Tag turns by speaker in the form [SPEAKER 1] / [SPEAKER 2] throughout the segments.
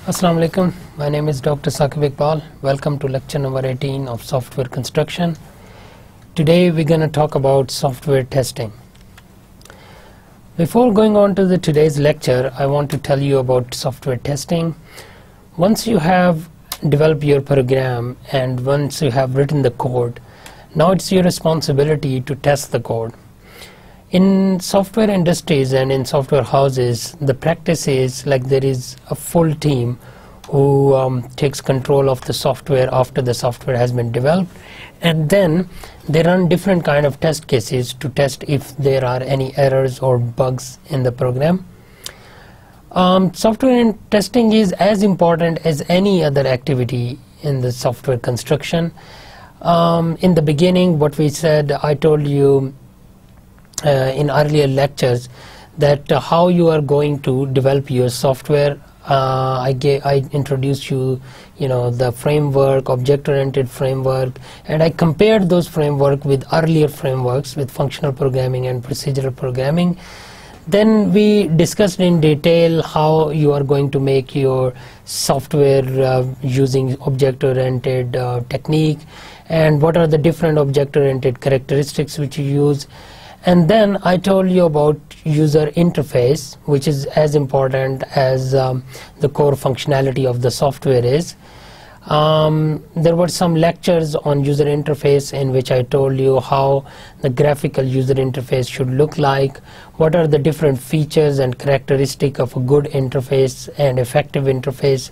[SPEAKER 1] Assalamu alaikum. My name is Dr. Saqib Iqbal. Welcome to lecture number 18 of software construction. Today we're going to talk about software testing. Before going on to today's lecture, I want to tell you about software testing. Once you have developed your program and once you have written the code, now it's your responsibility to test the code. In software industries and in software houses, the practice is like there is a full team who takes control of the software after the software has been developed, and then they run different kind of test cases to test if there are any errors or bugs in the program. Software testing is as important as any other activity in the software construction. In the beginning, what we said, I told you in earlier lectures that how you are going to develop your software. I introduced you the framework, object-oriented framework, and I compared those framework with earlier frameworks with functional programming and procedural programming. Then we discussed in detail how you are going to make your software using object-oriented technique, and what are the different object-oriented characteristics which you use. And then I told you about user interface, which is as important as the core functionality of the software is. There were some lectures on user interface in which I told you how the graphical user interface should look like, what are the different features and characteristics of a good interface and effective interface.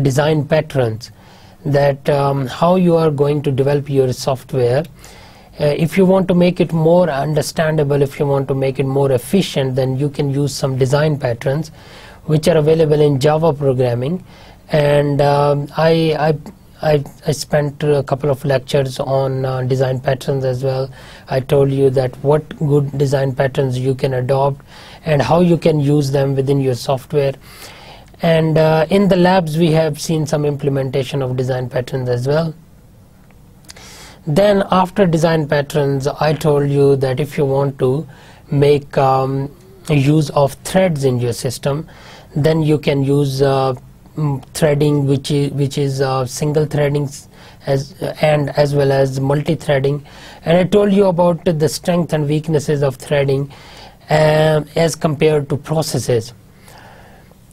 [SPEAKER 1] design patterns, that how you are going to develop your software. If you want to make it more understandable, if you want to make it more efficient, then you can use some design patterns which are available in Java programming. And I spent a couple of lectures on design patterns as well. I told you that what good design patterns you can adopt and how you can use them within your software. And in the labs we have seen some implementation of design patterns as well. Then after design patterns, I told you that if you want to make use of threads in your system, then you can use threading, which is single threading as well as multi-threading. And I told you about the strengths and weaknesses of threading as compared to processes.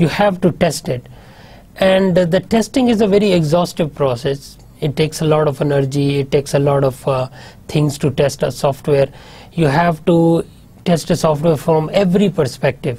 [SPEAKER 1] you have to test it. And the testing is a very exhaustive process. It takes a lot of energy, it takes a lot of things to test a software. You have to test a software from every perspective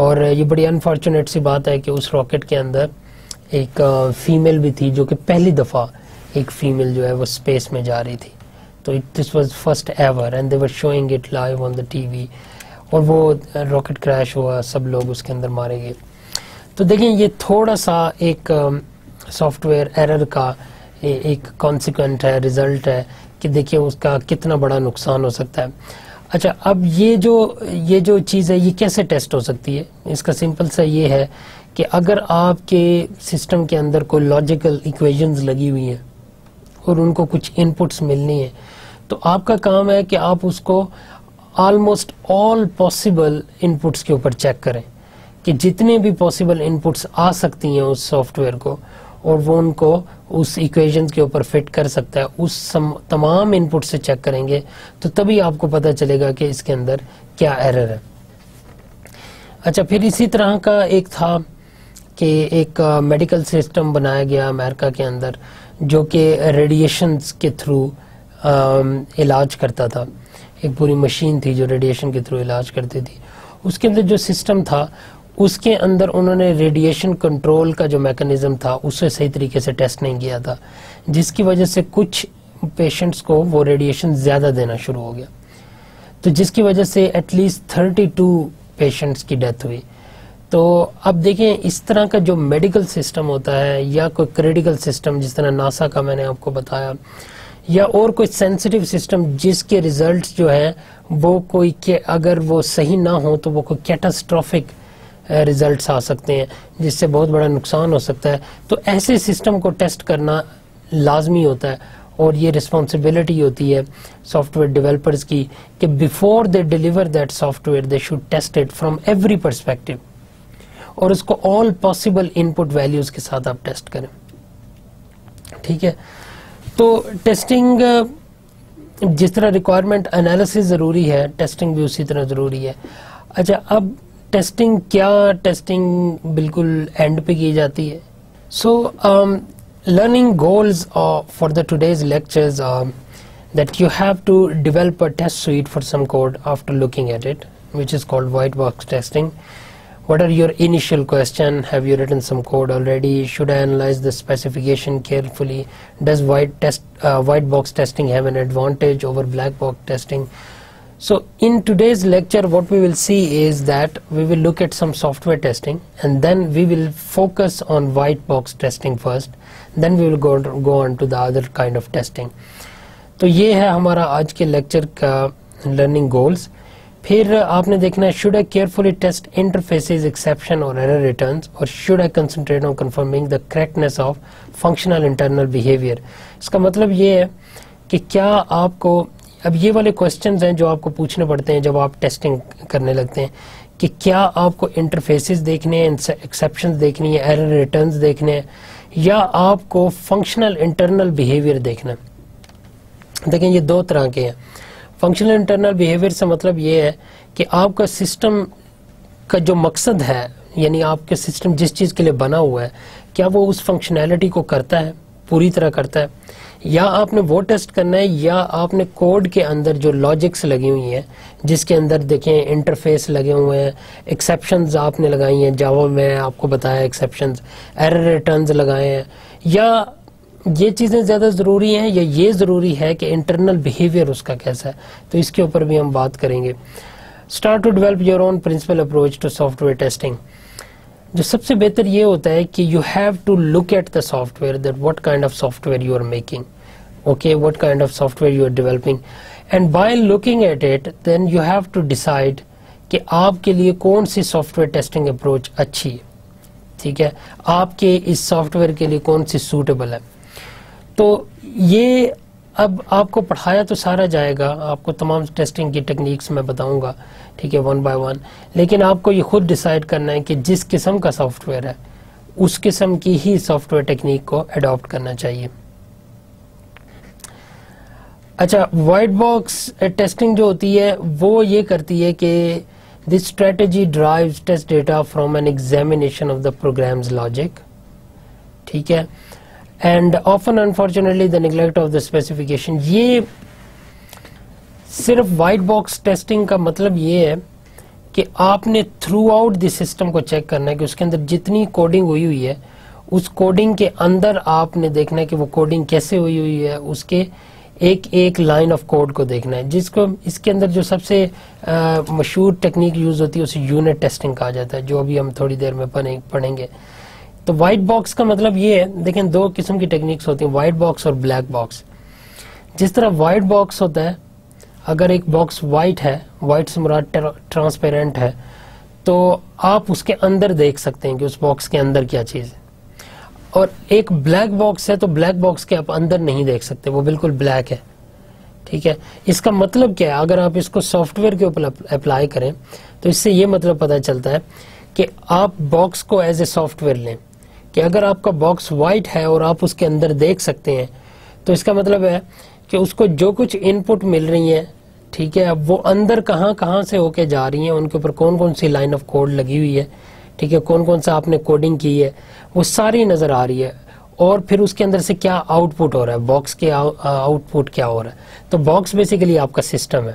[SPEAKER 1] اور یہ بڑی unfortunate سی بات ہے کہ اس rocket کے اندر ایک female بھی تھی جو کہ پہلی دفعہ ایک فیمیل جو ہے وہ اسپیس میں جا رہی تھی. تو this was first ever and they were شوئنگ it live on the T V, اور وہ راکٹ کریش ہوا, سب لوگ اس کے اندر مارے گئے. تو دیکھیں یہ تھوڑا سا ایک سافٹ ویئر ایرر کا ایک کانسیکوینٹ ہے, ریزلٹ ہے کہ دیکھیں اس کا کتنا بڑا نقصان ہو سکتا ہے. اچھا, اب یہ جو چیز ہے یہ کیسے ٹیسٹ ہو سکتی ہے؟ اس کا سمپل سا یہ ہے کہ اگر آپ کے سسٹم کے اندر کوئی لاجیکل ایکویشنز لگی ہوئی ہیں اور ان کو کچھ انپٹس ملنی ہیں, تو آپ کا کام ہے کہ آپ اس کو آلموسٹ آل پاسبل انپٹس کے اوپر چیک کریں کہ جتنے بھی پاسبل انپٹس آ سکتی ہیں اس سافٹ ویئر کو, اور وہ ان کو اس ایکویشن کے اوپر فٹ کر سکتا ہے, اس تمام انپٹ سے چیک کریں گے تو تبھی آپ کو پتہ چلے گا کہ اس کے اندر کیا ایرر ہے. اچھا, پھر اسی طرح کا ایک تھا کہ ایک میڈیکل سسٹم بنایا گیا امریکہ کے اندر جو کہ ریڈیشنز کے تھرو علاج کرتا تھا. ایک پوری مشین تھی جو ریڈیشن کے تھرو علاج کرتی تھی. اس کے اندر جو سسٹم تھا اس کے اندر انہوں نے ریڈیشن کنٹرول کا جو میکانزم تھا اسے صحیح طریقے سے ٹیسٹ نہیں کیا تھا, جس کی وجہ سے کچھ پیشنٹس کو وہ ریڈیشن زیادہ دینا شروع ہو گیا, تو جس کی وجہ سے ایٹ لیسٹ 32 پیشنٹس کی ڈیتھ ہوئی. تو اب دیکھیں اس طرح کا جو میڈیکل سسٹم ہوتا ہے یا کوئی کریٹیکل سسٹم جس طرح ناسا کا میں نے آپ کو بتایا, یا اور کوئی سینسیٹیو سسٹم جس کے ریزلٹس جو ہیں وہ کوئی کہ اگر وہ صحیح نہ ہو تو وہ کوئی کیٹاسٹرافک ریزلٹس آ سکتے ہیں جس سے بہت بڑا نقصان ہو سکتا ہے. تو ایسے سسٹم کو ٹیسٹ کرنا لازمی ہوتا ہے, اور یہ رسپانسبلٹی ہوتی ہے سافٹ ویئر ڈیولپرز کی کہ before they deliver that soft where they should test it from every perspective, اور اس کو آل پاسبل انپٹ ویلیوز کے ساتھ آپ ٹیسٹ کریں. ٹھیک ہے, تو ٹیسٹنگ جس طرح ریکوائرمنٹ انالیسس ضروری ہے, ٹیسٹنگ بھی اسی طرح ضروری ہے. اچھا, اب ٹیسٹنگ کیا ٹیسٹنگ بالکل اینڈ پہ کی جاتی ہے؟ سو learning goals for the today's lectures are that you have to develop a test suite for some code after looking at it, which is called white box testing. What are your initial question? Have you written some code already? Should I analyze the specification carefully? Does white box testing have an advantage over black box testing? So in today's lecture what we will see is that we will look at some software testing, and then we will focus on white box testing first, then we will go on to the other kind of testing. تو یہ ہے ہمارا آج کے lecture کا learning goals. پھر آپ نے دیکھنا ہے should I carefully test interfaces, exception or error returns, or should I concentrate on confirming the correctness of functional internal behavior. اس کا مطلب یہ ہے کہ کیا آپ کو اب یہ والے کوسچنز ہیں جو آپ کو پوچھنے پڑتے ہیں جب آپ ٹیسٹنگ کرنے لگتے ہیں کہ کیا آپ کو انٹرفیسز دیکھنے ہیں, ایکسیپشنز دیکھنی ہے, ایرر ریٹرنز دیکھنے ہیں, یا آپ کو فنکشنل انٹرنل بیہیویئر دیکھنا ہے. دیکھیں یہ دو طرح کے ہیں. فنکشنل انٹرنل بیہیویئر سے مطلب یہ ہے کہ آپ کا سسٹم کا جو مقصد ہے, یعنی آپ کے سسٹم جس چیز کے لیے بنا ہوا ہے, کیا وہ اس فنکشنالٹی کو کرتا ہے, پوری طرح کرتا ہے, یا آپ نے وہ ٹیسٹ کرنا ہے, یا آپ نے کوڈ کے اندر جو لاجکس لگی ہوئی ہیں جس کے اندر دیکھیں انٹرفیس لگے ہوئے ہیں, ایکسیپشنز آپ نے لگائی ہیں, جاوا میں آپ کو بتایا ایکسیپشنز, ایرر ریٹرنز لگائے ہیں, یا یہ چیزیں زیادہ ضروری ہیں, یا یہ ضروری ہے کہ انٹرنل بیہیویئر اس کا کیسا ہے. تو اس کے اوپر بھی ہم بات کریں گے. Start to develop your own principle approach to software testing. جو سب سے بہتر یہ ہوتا ہے کہ you have to look at the software that what kind of software you are making, okay, what kind of software you are developing, and by looking at it then you have to decide کہ آپ کے لیے کون سی software testing approach اچھی ہے. ٹھیک ہے, آپ کے اس سافٹ ویئر کے لیے کون سی سوٹیبل ہے. تو یہ اب آپ کو پڑھایا تو سارا جائے گا, آپ کو تمام ٹیسٹنگ کی ٹیکنیکس میں بتاؤں گا, ٹھیک ہے, ون بائی ون, لیکن آپ کو یہ خود ڈیسائیڈ کرنا ہے کہ جس قسم کا سافٹ ویئر ہے اس قسم کی ہی سافٹ ویئر ٹیکنیک کو اڈاپٹ کرنا چاہیے. اچھا, وائٹ باکس ٹیسٹنگ جو ہوتی ہے وہ یہ کرتی ہے کہ this strategy drives test data from an examination of the programs logic. ٹھیک ہے, and often unfortunately the neglect of the specification. یہ صرف وائٹ باکس ٹیسٹنگ کا مطلب یہ ہے کہ آپ نے تھرو آؤٹ دی سسٹم کو چیک کرنا ہے کہ اس کے اندر جتنی کوڈنگ ہوئی ہے اس کوڈنگ کے اندر آپ نے دیکھنا ہے کہ وہ کوڈنگ کیسے ہوئی ہے، اس کے ایک ایک لائن آف کوڈ کو دیکھنا ہے، جس کو اس کے اندر جو سب سے مشہور ٹیکنیک یوز ہوتی ہے اسے یونٹ ٹیسٹنگ کہا جاتا ہے، جو ابھی ہم تھوڑی دیر میں پڑھیں گے. تو وائٹ باکس کا مطلب یہ ہے، دیکھیں دو قسم کی ٹیکنیکس ہوتی ہیں، وائٹ باکس اور بلیک باکس. جس طرح وائٹ باکس ہوتا ہے، اگر ایک باکس وائٹ ہے، وائٹ سے مراد ٹرانسپیرنٹ ہے، تو آپ اس کے اندر دیکھ سکتے ہیں کہ اس باکس کے اندر کیا چیز ہے. اور ایک بلیک باکس ہے تو بلیک باکس کے آپ اندر نہیں دیکھ سکتے، وہ بالکل بلیک ہے. ٹھیک ہے، اس کا مطلب کیا ہے؟ اگر آپ اس کو سافٹ ویئر کے اوپر اپلائی کریں تو اس سے یہ مطلب پتہ چلتا ہے کہ آپ باکس کو ایز اے سافٹ ویئر لیں، کہ اگر آپ کا باکس وائٹ ہے اور آپ اس کے اندر دیکھ سکتے ہیں تو اس کا مطلب ہے کہ اس کو جو کچھ ان پٹ مل رہی ہیں، ٹھیک ہے، اب وہ اندر کہاں سے ہو کے جا رہی ہیں، ان کے اوپر کون کون سی لائن آف کوڈ لگی ہوئی ہے، ٹھیک ہے، کون سا آپ نے کوڈنگ کی ہے، وہ ساری نظر آ رہی ہے. اور پھر اس کے اندر سے کیا آؤٹ پٹ ہو رہا ہے، باکس کے آؤٹ پٹ کیا ہو رہا ہے. تو باکس بیسیکلی آپ کا سسٹم ہے.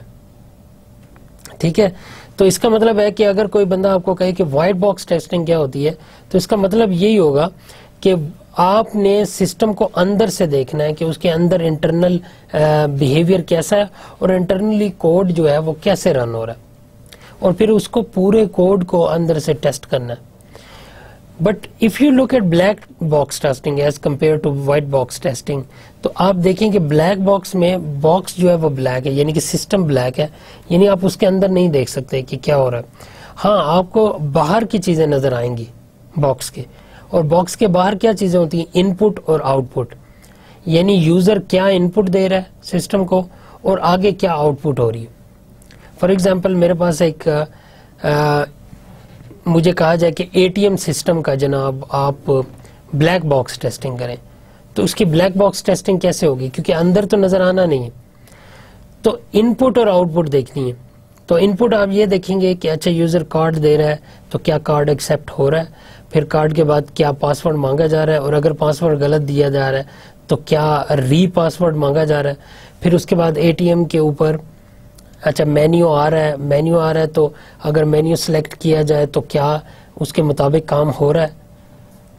[SPEAKER 1] ٹھیک ہے، تو اس کا مطلب ہے کہ اگر کوئی بندہ آپ کو کہے کہ وائٹ باکس ٹیسٹنگ کیا ہوتی ہے، تو اس کا مطلب یہی ہوگا کہ آپ نے سسٹم کو اندر سے دیکھنا ہے کہ اس کے اندر انٹرنل بیہیویئر کیسا ہے اور انٹرنلی کوڈ جو ہے وہ کیسے رن ہو رہا ہے، اور پھر اس کو پورے کوڈ کو اندر سے ٹیسٹ کرنا ہے. But if you look at black box testing as compare to white box testing, تو آپ دیکھیں کہ بلیک باکس میں باکس جو ہے وہ بلیک ہے، یعنی کہ سسٹم بلیک ہے، یعنی آپ اس کے اندر نہیں دیکھ سکتے کہ کیا ہو رہا ہے. ہاں، آپ کو باہر کی چیزیں نظر آئیں گی باکس کے، اور باکس کے باہر کیا چیزیں ہوتی ہیں؟ ان پٹ اور آؤٹ پٹ، یعنی یوزر کیا ان پٹ دے رہا ہے سسٹم کو اور آگے کیا آؤٹ پٹ ہو رہی ہے. فار ایگزامپل میرے پاس ایک مجھے کہا جائے کہ اے ٹی ایم سسٹم کا جناب آپ بلیک باکس ٹیسٹنگ کریں، تو اس کی بلیک باکس ٹیسٹنگ کیسے ہوگی؟ کیونکہ اندر تو نظر آنا نہیں ہے، تو ان پٹ اور آؤٹ پٹ دیکھنی ہے. تو ان پٹ آپ یہ دیکھیں گے کہ اچھا یوزر کارڈ دے رہا ہے تو کیا کارڈ ایکسیپٹ ہو رہا ہے، پھر کارڈ کے بعد کیا پاسورڈ مانگا جا رہا ہے، اور اگر پاسورڈ غلط دیا جا رہا ہے تو کیا ری پاسورڈ مانگا جا رہا ہے. پھر اس کے بعد اے ٹی ایم کے اوپر اچھا مینیو آ رہا ہے تو اگر مینیو سلیکٹ کیا جائے تو کیا اس کے مطابق کام ہو رہا ہے.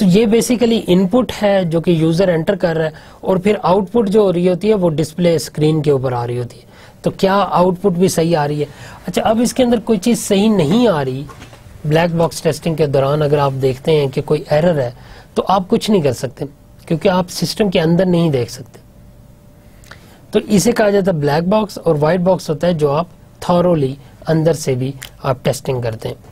[SPEAKER 1] تو یہ بیسیکلی ان پٹ ہے جو کہ یوزر انٹر کر رہا ہے، اور پھر آؤٹ پٹ جو ہو رہی ہوتی ہے وہ ڈسپلے اسکرین کے اوپر آ رہی ہوتی ہے. تو کیا آؤٹ پٹ بھی صحیح آ رہی ہے؟ اچھا، اب اس کے اندر کوئی چیز صحیح نہیں آ رہی بلیک باکس ٹیسٹنگ کے دوران، اگر آپ دیکھتے ہیں کہ کوئی ایرر ہے تو آپ کچھ نہیں کر سکتے، کیونکہ آپ سسٹم کے اندر نہیں دیکھ سکتے. تو اسے کہا جاتا ہے بلیک باکس، اور وائٹ باکس ہوتا ہے جو آپ تھورولی اندر سے بھی آپ ٹیسٹنگ کرتے ہیں.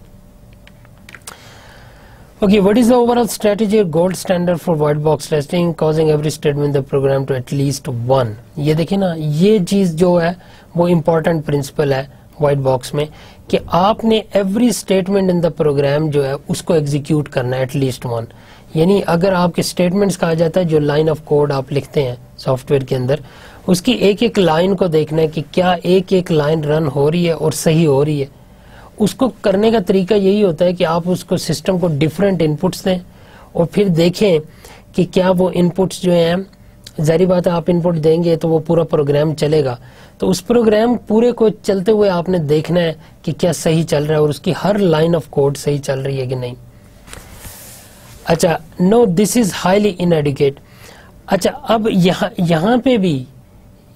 [SPEAKER 1] Okay, what is the overall strategy or gold standard for white box testing, causing every statement in the program to at least one? یہ دیکھیں نا، یہ چیز جو ہے وہ امپورٹنٹ پرنسپل ہے وائٹ باکس میں، کہ آپ نے every statement in the program جو ہے اس کو ایگزیکیوٹ کرنا ہے ایٹ لیسٹ ون. یعنی اگر آپ کے اسٹیٹمنٹس کہا جاتا ہے جو لائن آف کوڈ آپ لکھتے ہیں سافٹ ویئر کے اندر، اس کی ایک ایک لائن کو دیکھنا ہے کہ کیا ایک ایک لائن رن ہو رہی ہے اور صحیح ہو رہی ہے. اس کو کرنے کا طریقہ یہی ہوتا ہے کہ آپ اس کو سسٹم کو ڈیفرنٹ ان پٹس دیں اور پھر دیکھیں کہ کیا وہ ان پٹس جو ہیں، ظاہری بات ہے آپ ان پٹ دیں گے تو وہ پورا پروگرام چلے گا، تو اس پروگرام پورے کو چلتے ہوئے آپ نے دیکھنا ہے کہ کیا صحیح چل رہا ہے اور اس کی ہر لائن آف کوڈ صحیح چل رہی ہے کہ نہیں. اچھا، نو دس از ہائیلی ان ایڈوکیٹ. اچھا، اب یہاں پہ بھی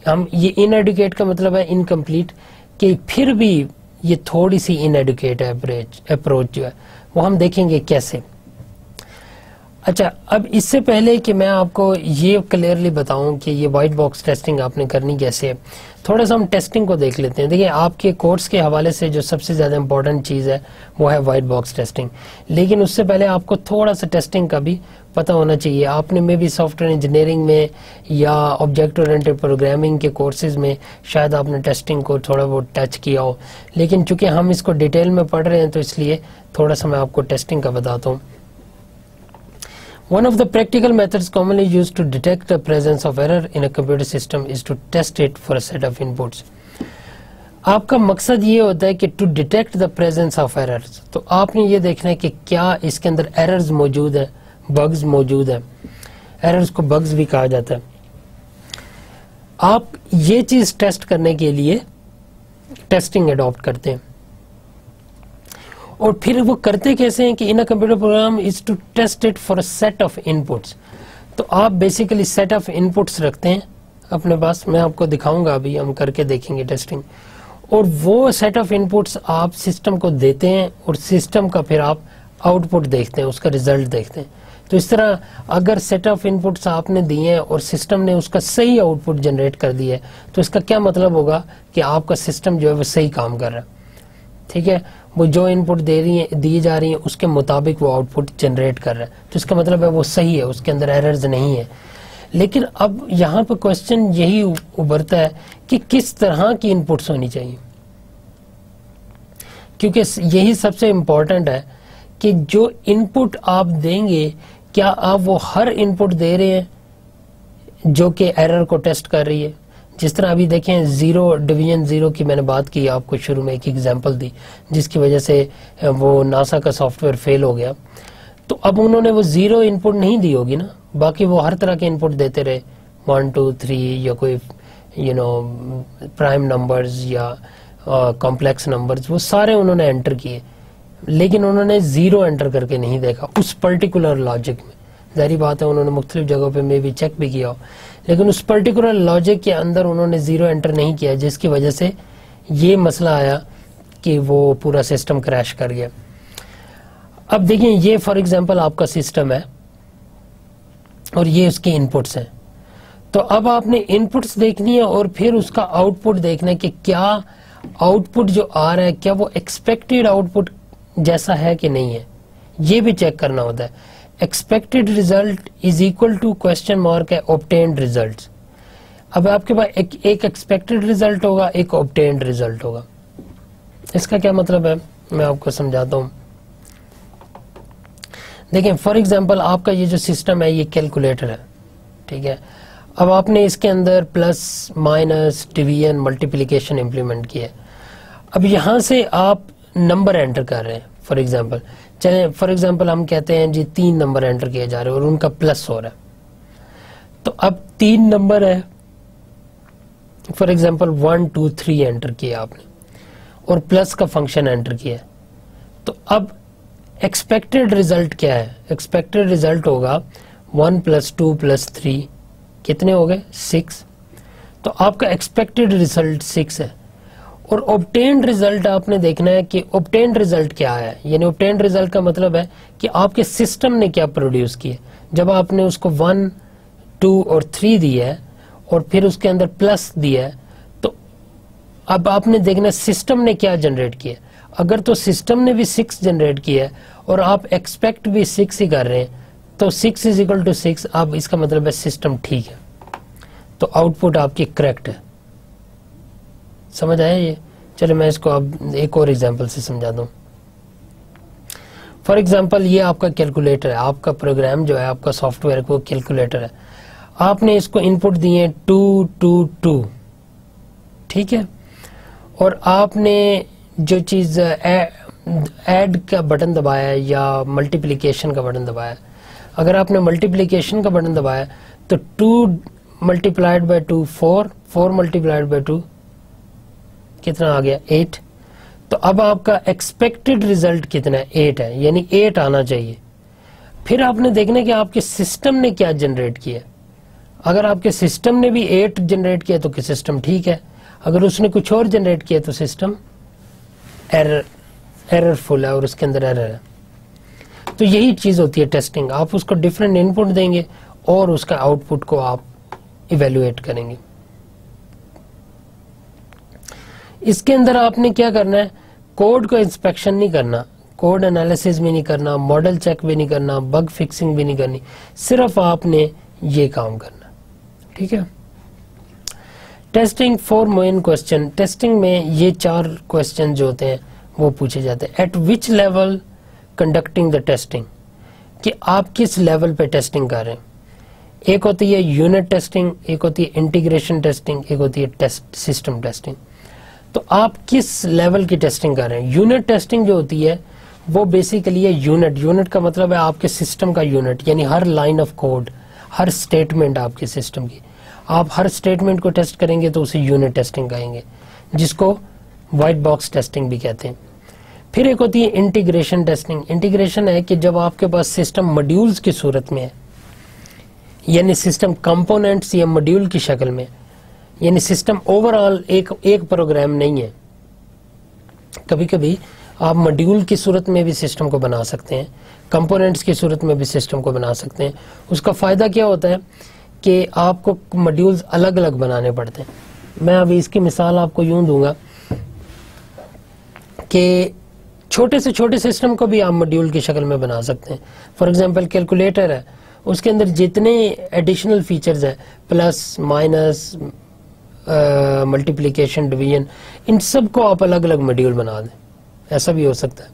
[SPEAKER 1] ہم یہ ان ایڈوکیٹ کا مطلب ہے انکمپلیٹ، کہ پھر بھی یہ تھوڑی سی ان ایڈوکیٹ اپروچ جو ہے وہ ہم دیکھیں گے کیسے. اچھا، اب اس سے پہلے کہ میں آپ کو یہ کلیئرلی بتاؤں کہ یہ وائٹ باکس ٹیسٹنگ آپ نے کرنی کیسے ہے، تھوڑا سا ہم ٹیسٹنگ کو دیکھ لیتے ہیں. دیکھیں، آپ کے کورس کے حوالے سے جو سب سے زیادہ امپورٹنٹ چیز ہے وہ ہے وائٹ باکس ٹیسٹنگ، لیکن اس سے پہلے آپ کو تھوڑا سا ٹیسٹنگ کا بھی پتہ ہونا چاہیے. آپ نے میں بھی سافٹ ویئر انجینئرنگ میں یا آبجیکٹ اورینٹڈ پروگرامنگ کے کورسز میں شاید آپ نے ٹیسٹنگ کو تھوڑا بہت ٹچ کیا ہو، لیکن چونکہ ہم اس کو ڈیٹیل میں پڑھ رہے ہیں تو اس لیے تھوڑا سا میں آپ کو ٹیسٹنگ کا بتاتا ہوں. One of the practical methods commonly used to detect the presence of error in a computer system is to test it for a set of inputs. آپ کا مقصد یہ ہوتا ہے کہ to detect the presence of errors، تو آپ نے یہ دیکھنا ہے کہ کیا اس کے اندر errors موجود ہیں، bugs موجود ہیں. errors کو bugs بھی کہا جاتا ہے. آپ یہ چیز ٹیسٹ کرنے کے لیے ٹیسٹنگ اڈاپٹ کرتے ہیں. اور پھر وہ کرتے کیسے ہیں کہ in a computer program is to test it for a set of inputs. تو آپ basically set of inputs رکھتے ہیں اپنے پاس, میں آپ کو دکھاؤں گا, ابھی ہم کر کے دیکھیں گے ٹیسٹنگ, اور وہ سیٹ آف ان پٹس آپ سسٹم کو دیتے ہیں اور سسٹم کا پھر آپ آؤٹ پٹ دیکھتے ہیں, اس کا ریزلٹ دیکھتے ہیں. تو اس طرح اگر سیٹ آف ان پٹس آپ نے دیے ہیں اور سسٹم نے اس کا صحیح آؤٹ پٹ جنریٹ کر دیا ہے, تو اس کا کیا مطلب ہوگا کہ آپ کا سسٹم جو ہے وہ صحیح کام کر رہا ہے. ٹھیک ہے, وہ جو ان پٹ دی جا رہی ہیں اس کے مطابق وہ آؤٹ پٹ جنریٹ کر رہا ہے, تو اس کا مطلب ہے وہ صحیح ہے, اس کے اندر ایررز نہیں ہے. لیکن اب یہاں پہ کوشچن یہی ابھرتا ہے کہ کس طرح کی ان پٹس ہونی چاہیے, کیونکہ یہی سب سے امپورٹنٹ ہے کہ جو ان پٹ آپ دیں گے کیا آپ وہ ہر ان پٹ دے رہے ہیں جو کہ ایرر کو ٹیسٹ کر رہی ہے. جس طرح ابھی دیکھیں زیرو ڈویژن زیرو کی میں نے بات کی آپ کو شروع میں, ایک ایگزامپل دی جس کی وجہ سے وہ ناسا کا سافٹ ویئر فیل ہو گیا. تو اب انہوں نے وہ زیرو ان پٹ نہیں دی ہوگی نا, باقی وہ ہر طرح کے ان پٹ دیتے رہے, 1 2 3 یا کوئی پرائم نمبرز یا کمپلیکس نمبرز, وہ سارے انہوں نے انٹر کیے, لیکن انہوں نے زیرو انٹر کر کے نہیں دیکھا اس پرٹیکولر لاجک میں. ظاہری بات ہے انہوں نے مختلف جگہوں پہ میں بھی چیک بھی کیا ہو, لیکن اس پرٹیکولر لاجک کے اندر انہوں نے زیرو انٹر نہیں کیا, جس کی وجہ سے یہ مسئلہ آیا کہ وہ پورا سسٹم کریش کر گیا. اب دیکھیں یہ فار ایگزامپل آپ کا سسٹم ہے اور یہ اس کے ان پٹس ہیں. تو اب آپ نے ان پٹس دیکھنی ہے اور پھر اس کا آؤٹ پٹ دیکھنا ہے کہ کیا آؤٹ پٹ جو آ رہا ہے کیا وہ ایکسپیکٹڈ آؤٹ پٹ جیسا ہے کہ نہیں ہے, یہ بھی چیک کرنا ہوتا ہے. Expected result is equal to question mark ہے obtained results. اب آپ کے پاس ایک ایکسپیکٹڈ ریزلٹ ہوگا, ایک obtained ریزلٹ ہوگا. اس کا کیا مطلب ہے میں آپ کو سمجھاتا ہوں. دیکھیں فار ایگزامپل آپ کا یہ جو سسٹم ہے یہ کیلکولیٹر ہے, ٹھیک ہے. اب آپ نے اس کے اندر plus minus division multiplication implement کیا ہے. اب یہاں سے آپ نمبر انٹر کر رہے ہیں, فار ایگزامپل چلیں فار ایگزامپل ہم کہتے ہیں جی 3 نمبر انٹر کیے جا رہے ہیں اور ان کا پلس ہو رہا ہے. تو اب 3 نمبر ہے, فار ایگزامپل 1 2 3 انٹر کیا آپ نے اور پلس کا فنکشن انٹر کیا. تو اب ایکسپیکٹڈ ریزلٹ کیا ہے, ایکسپیکٹڈ ریزلٹ ہوگا 1 + 2 + 3 کتنے ہو گئے 6. تو آپ کا ایکسپیکٹڈ ریزلٹ 6 ہے. اور obtained ریزلٹ آپ نے دیکھنا ہے کہ obtained ریزلٹ کیا ہے, یعنی obtained ریزلٹ کا مطلب ہے کہ آپ کے سسٹم نے کیا پروڈیوس کیا. جب آپ نے اس کو 1 2 اور 3 دیا ہے اور پھر اس کے اندر پلس دیا ہے, تو اب آپ نے دیکھنا سسٹم نے کیا جنریٹ کیا. اگر تو سسٹم نے بھی 6 جنریٹ کیا ہے اور آپ ایکسپیکٹ بھی 6 ہی کر رہے ہیں, تو 6 = 6, اب اس کا مطلب ہے سسٹم ٹھیک ہے, تو آؤٹ پٹ آپ کی کریکٹ ہے. سمجھ آیا یہ؟ چلے میں اس کو اب ایک اور ایگزامپل سے سمجھا دوں. فار ایگزامپل یہ آپ کا کیلکولیٹر ہے, آپ کا پروگرام جو ہے آپ کا سافٹ ویئر کو کیلکولیٹر ہے. آپ نے اس کو ان پٹ دیے 2 2 2, ٹھیک ہے. اور آپ نے جو چیز ایڈ کا بٹن دبایا ہے یا ملٹیپلیکیشن کا بٹن دبایا ہے, اگر آپ نے ملٹیپلیکیشن کا بٹن دبایا تو 2 × 2 4, 4 × 2 کتنا آ گیا 8. تو اب آپ کا ایکسپیکٹڈ ریزلٹ کتنا ہے 8 ہے, یعنی 8 آنا چاہیے. پھر آپ نے دیکھنا کہ آپ کے سسٹم نے کیا جنریٹ کیا. اگر آپ کے سسٹم نے بھی 8 جنریٹ کیا تو کہ سسٹم ٹھیک ہے, اگر اس نے کچھ اور جنریٹ کیا تو سسٹم ایرر فل ہے اور اس کے اندر ایرر ہے. تو یہی چیز ہوتی ہے ٹیسٹنگ, آپ اس کو ڈفرینٹ ان پٹ دیں گے اور اس کا آؤٹ پٹ کو آپ ایویلویٹ کریں گے. اس کے اندر آپ نے کیا کرنا ہے, کوڈ کو انسپیکشن نہیں کرنا, کوڈ انالیسز بھی نہیں کرنا, ماڈل چیک بھی نہیں کرنا, بگ فکسنگ بھی نہیں کرنی, صرف آپ نے یہ کام کرنا, ٹھیک ہے. ٹیسٹنگ فور مین کوسچن, ٹیسٹنگ میں یہ 4 کوسچن جو ہوتے ہیں وہ پوچھے جاتے ہیں. At which level conducting the testing, کہ آپ کس لیول پہ ٹیسٹنگ کر رہے ہیں. ایک ہوتی ہے یونٹ ٹیسٹنگ, ایک ہوتی ہے انٹیگریشن ٹیسٹنگ, ایک ہوتی ہے سسٹم ٹیسٹنگ. تو آپ کس لیول کی ٹیسٹنگ کر رہے ہیں. یونٹ ٹیسٹنگ جو ہوتی ہے وہ بیسیکلی ہے یونٹ کا مطلب ہے آپ کے سسٹم کا یونٹ, یعنی ہر لائن آف کوڈ, ہر اسٹیٹمنٹ آپ کے سسٹم کی. آپ ہر اسٹیٹمنٹ کو ٹیسٹ کریں گے تو اسے یونٹ ٹیسٹنگ کہیں گے, جس کو وائٹ باکس ٹیسٹنگ بھی کہتے ہیں. پھر ایک ہوتی ہے انٹیگریشن ٹیسٹنگ. انٹیگریشن ہے کہ جب آپ کے پاس سسٹم ماڈیولز کی صورت میں ہے, یعنی سسٹم کمپوننٹس یا ماڈیول کی شکل میں, یعنی سسٹم اوور آل ایک پروگرام نہیں ہے. کبھی کبھی آپ ماڈیول کی صورت میں بھی سسٹم کو بنا سکتے ہیں, کمپوننٹس کی صورت میں بھی سسٹم کو بنا سکتے ہیں. اس کا فائدہ کیا ہوتا ہے کہ آپ کو ماڈیولز الگ الگ بنانے پڑتے ہیں. میں ابھی اس کی مثال آپ کو یوں دوں گا کہ چھوٹے سے چھوٹے سسٹم کو بھی آپ ماڈیول کی شکل میں بنا سکتے ہیں. فار ایگزامپل کیلکولیٹر ہے, اس کے اندر جتنے ایڈیشنل فیچرز ہیں, پلس مائنس ملٹیپلیکیشن ڈویژن, ان سب کو آپ الگ الگ ماڈیول بنا دیں. ایسا بھی ہو سکتا ہے,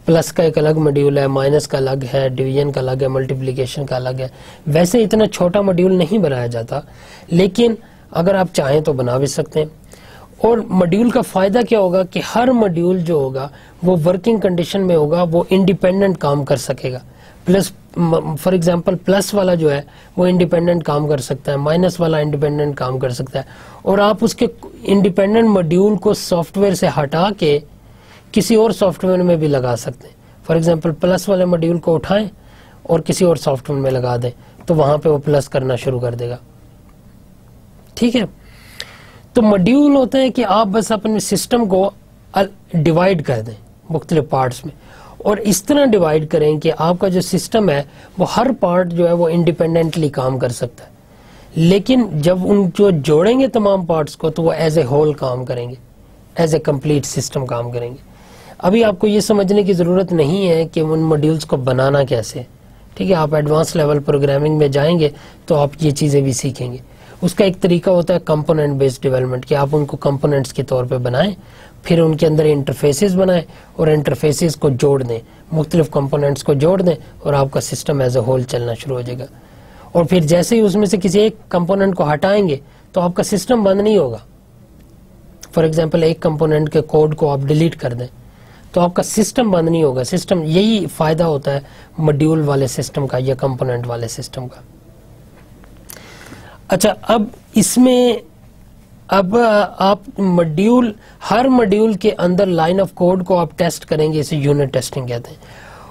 [SPEAKER 1] پلس کا ایک الگ ماڈیول ہے, مائنس کا الگ ہے, ڈویژن کا الگ ہے, ملٹیپلیکیشن کا الگ ہے. ویسے اتنا چھوٹا ماڈیول نہیں بنایا جاتا, لیکن اگر آپ چاہیں تو بنا بھی سکتے ہیں. اور ماڈیول کا فائدہ کیا ہوگا کہ ہر ماڈیول جو ہوگا وہ ورکنگ کنڈیشن میں ہوگا, وہ انڈیپینڈنٹ کام کر سکے گا. پلس فار ایگزامپل پلس والا جو ہے وہ انڈیپینڈنٹ کام کر سکتا ہے, مائنس والا انڈیپینڈنٹ کام کر سکتا ہے. اور آپ اس کے انڈیپینڈنٹ ماڈیول کو سافٹ ویئر سے ہٹا کے کسی اور سافٹ ویئر میں بھی لگا سکتے ہیں. فار ایگزامپل پلس والے ماڈیول کو اٹھائیں اور کسی اور سافٹ ویئر میں لگا دیں, تو وہاں پہ وہ پلس کرنا شروع کر دے گا. ٹھیک ہے, تو ماڈیول ہوتا ہے کہ آپ بس اپنے سسٹم کو ڈیوائڈ کر دیں مختلف پارٹس میں, اور اس طرح ڈیوائڈ کریں کہ آپ کا جو سسٹم ہے وہ ہر پارٹ جو ہے وہ انڈیپینڈنٹلی کام کر سکتا ہے. لیکن جب ان جو جوڑیں گے تمام پارٹس کو تو وہ ایز اے ہول کام کریں گے, ایز اے کمپلیٹ سسٹم کام کریں گے. ابھی آپ کو یہ سمجھنے کی ضرورت نہیں ہے کہ ان ماڈیولز کو بنانا کیسے. ٹھیک ہے, آپ ایڈوانس لیول پروگرامنگ میں جائیں گے تو آپ یہ چیزیں بھی سیکھیں گے. اس کا ایک طریقہ ہوتا ہے کمپوننٹ بیسڈ ڈیولپمنٹ, کہ آپ ان کو کمپوننٹس کے طور پہ بنائیں, پھر ان کے اندر انٹرفیسز بنائیں اور انٹرفیسز کو جوڑ دیں, مختلف کمپوننٹس کو جوڑ دیں, اور آپ کا سسٹم ایز اے ہول چلنا شروع ہو جائے گا. اور پھر جیسے ہی اس میں سے کسی ایک کمپوننٹ کو ہٹائیں گے تو آپ کا سسٹم بند نہیں ہوگا. فار ایگزامپل ایک کمپوننٹ کے کوڈ کو آپ ڈیلیٹ کر دیں تو آپ کا سسٹم بند نہیں ہوگا. سسٹم, یہی فائدہ ہوتا ہے ماڈیول والے سسٹم کا یا کمپوننٹ والے سسٹم کا. اچھا, اب اس میں اب آپ ماڈیول, ہر ماڈیول کے اندر لائن آف کوڈ کو آپ ٹیسٹ کریں گے, اسے یونٹ ٹیسٹنگ کہتے ہیں.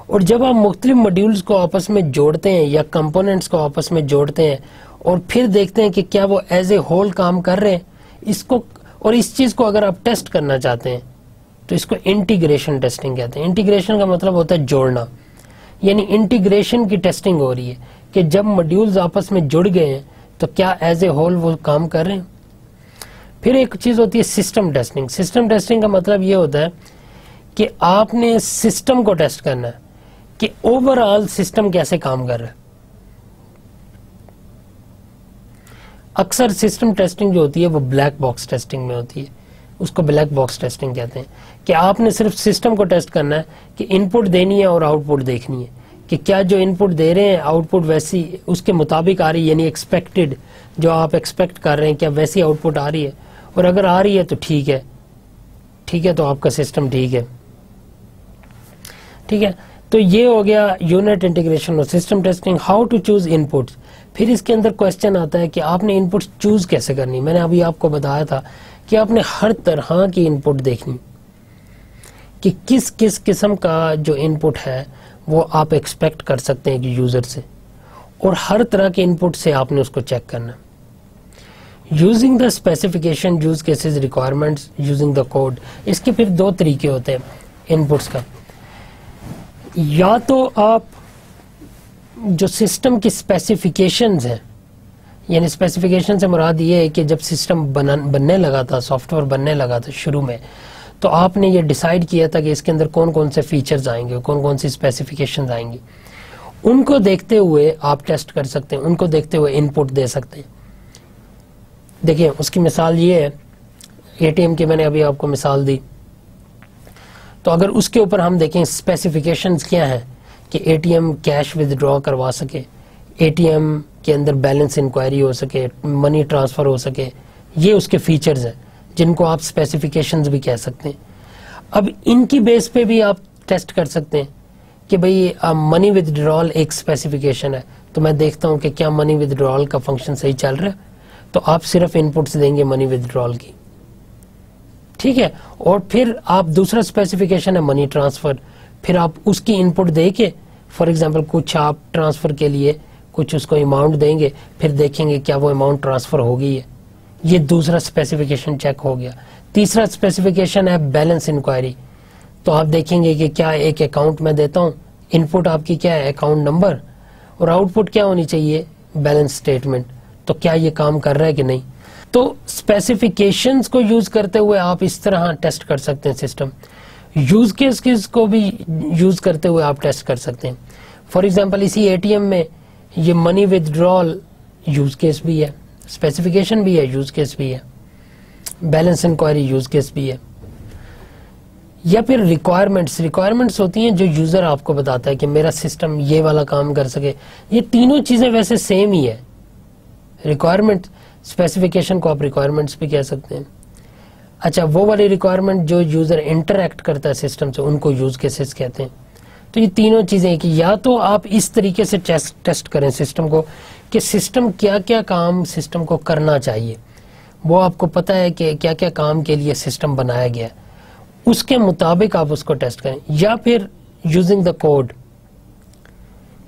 [SPEAKER 1] اور جب آپ مختلف ماڈیولز کو آپس میں جوڑتے ہیں یا کمپوننٹس کو آپس میں جوڑتے ہیں اور پھر دیکھتے ہیں کہ کیا وہ ایز اے ہول کام کر رہے ہیں, اس کو, اور اس چیز کو اگر آپ ٹیسٹ کرنا چاہتے ہیں تو اس کو انٹیگریشن ٹیسٹنگ کہتے ہیں. انٹیگریشن کا مطلب ہوتا ہے جوڑنا, یعنی انٹیگریشن کی ٹیسٹنگ ہو رہی ہے کہ جب ماڈیولز آپس میں جڑ گئے ہیں تو کیا ایز اے ہول وہ کام کر رہے ہیں. پھر ایک چیز ہوتی ہے سسٹم ٹیسٹنگ. سسٹم ٹیسٹنگ کا مطلب یہ ہوتا ہے کہ آپ نے سسٹم کو ٹیسٹ کرنا ہے کہ اوور آل سسٹم کیسے کام کر رہا ہے. اکثر سسٹم ٹیسٹنگ جو ہوتی ہے وہ بلیک باکس ٹیسٹنگ میں ہوتی ہے, اس کو بلیک باکس ٹیسٹنگ کہتے ہیں, کہ آپ نے صرف سسٹم کو ٹیسٹ کرنا ہے کہ ان پٹ دینی ہے اور آؤٹ پٹ دیکھنی ہے کہ کیا جو ان پٹ دے رہے ہیں آؤٹ پٹ ویسی اس کے مطابق آ رہی ہے, یعنی ایکسپیکٹڈ جو آپ ایکسپیکٹ کر رہے ہیں کیا ویسی آؤٹ پٹ آ رہی ہے, اور اگر آ رہی ہے تو ٹھیک ہے, ٹھیک ہے, تو آپ کا سسٹم ٹھیک ہے. ٹھیک ہے, تو یہ ہو گیا یونٹ انٹیگریشن اور system testing. How to choose inputs. پھر اس کے اندر کوشچن آتا ہے کہ آپ نے ان پٹس چوز کیسے کرنی. میں نے ابھی آپ کو بتایا تھا کہ آپ نے ہر طرح کی ان پٹ دیکھنی کہ کس کس قسم کا جو ان پٹ ہے وہ آپ ایکسپیکٹ کر سکتے ہیں کہ یوزر سے, اور ہر طرح کے ان پٹ سے آپ نے اس کو چیک کرنا. Using the specification, use cases, requirements, using the code. اس کے پھر دو طریقے ہوتے ہیں ان پٹس کا. یا تو آپ جو سسٹم کی اسپیسیفکیشنز ہیں, یعنی اسپیسیفکیشن سے مراد یہ ہے کہ جب سسٹم بننے لگا تھا, سافٹ ویئر بننے لگا تھا شروع میں, تو آپ نے یہ ڈیسائیڈ کیا تھا کہ اس کے اندر کون کون سے فیچرز آئیں گے, کون کون سی اسپیسیفکیشنز آئیں گی. ان کو دیکھتے ہوئے آپ ٹیسٹ کر سکتے ہیں, ان کو دیکھتے ہوئے ان پٹ دے سکتے ہیں. دیکھیں اس کی مثال یہ ہے, اے ٹی ایم کی میں نے ابھی آپ کو مثال دی, تو اگر اس کے اوپر ہم دیکھیں اسپیسیفکیشنز کیا ہیں کہ اے ٹی ایم کیش ودڈرا کروا سکے, اے ٹی ایم کے اندر بیلنس انکوائری ہو سکے, منی ٹرانسفر ہو سکے, یہ اس کے فیچرز ہیں جن کو آپ اسپیسیفکیشنز بھی کہہ سکتے ہیں. اب ان کی بیس پہ بھی آپ ٹیسٹ کر سکتے ہیں کہ بھئی منی ودڈرال ایک اسپیسیفکیشن ہے, تو میں دیکھتا ہوں کہ کیا منی ودڈرال کا فنکشن صحیح چل رہا ہے, تو آپ صرف ان پٹس دیں گے منی ودڈرال کی. ٹھیک ہے. اور پھر آپ دوسرا اسپیسیفکیشن ہے منی ٹرانسفر. پھر آپ اس کی ان پٹ دے کے فار ایگزامپل کچھ آپ ٹرانسفر کے لیے کچھ اس کو اماؤنٹ دیں گے, پھر دیکھیں گے کیا وہ اماؤنٹ ٹرانسفر ہو گئی ہے. یہ دوسرا اسپیسیفکیشن چیک ہو گیا. تیسرا اسپیسیفکیشن ہے بیلنس انکوائری. تو آپ دیکھیں گے کہ کیا ایک اکاؤنٹ میں دیتا ہوں, ان پٹ آپ کی کیا ہے اکاؤنٹ نمبر, اور آؤٹ پٹ کیا ہونی چاہیے بیلنس اسٹیٹمنٹ. تو کیا یہ کام کر رہا ہے کہ نہیں. تو اسپیسیفکیشنز کو یوز کرتے ہوئے آپ اس طرح ٹیسٹ کر سکتے ہیں سسٹم. یوز کیس کو بھی یوز کرتے ہوئے آپ ٹیسٹ کر سکتے ہیں. فار ایگزامپل اسی اے ٹی ایم میں یہ منی ودڈرال یوز کیس بھی ہے, اسپیسیفکیشن بھی ہے, یوز کیس بھی ہے, بیلنس انکوائری یوز کیس بھی ہے. یا پھر ریکوائرمنٹس ہوتی ہیں جو یوزر آپ کو بتاتا ہے کہ میرا سسٹم یہ والا کام کر سکے. یہ تینوں چیزیں ویسے سیم ہی ہے. ریکوائرمنٹ اسپیسیفکیشن کو آپ ریکوائرمنٹس بھی کہہ سکتے ہیں. اچھا, وہ والی ریکوائرمنٹ جو یوزر انٹریکٹ کرتا ہے سسٹم سے ان کو یوز کیسز کہتے ہیں. تو یہ تینوں چیزیں کہ یا تو آپ اس طریقے سے ٹیسٹ کریں سسٹم کو کہ سسٹم کیا کیا کام سسٹم کو کرنا چاہیے, وہ آپ کو پتا ہے کہ کیا کیا کام کے لیے سسٹم بنایا گیا ہے, اس کے مطابق آپ اس کو ٹیسٹ کریں. یا پھر یوزنگ دا کوڈ,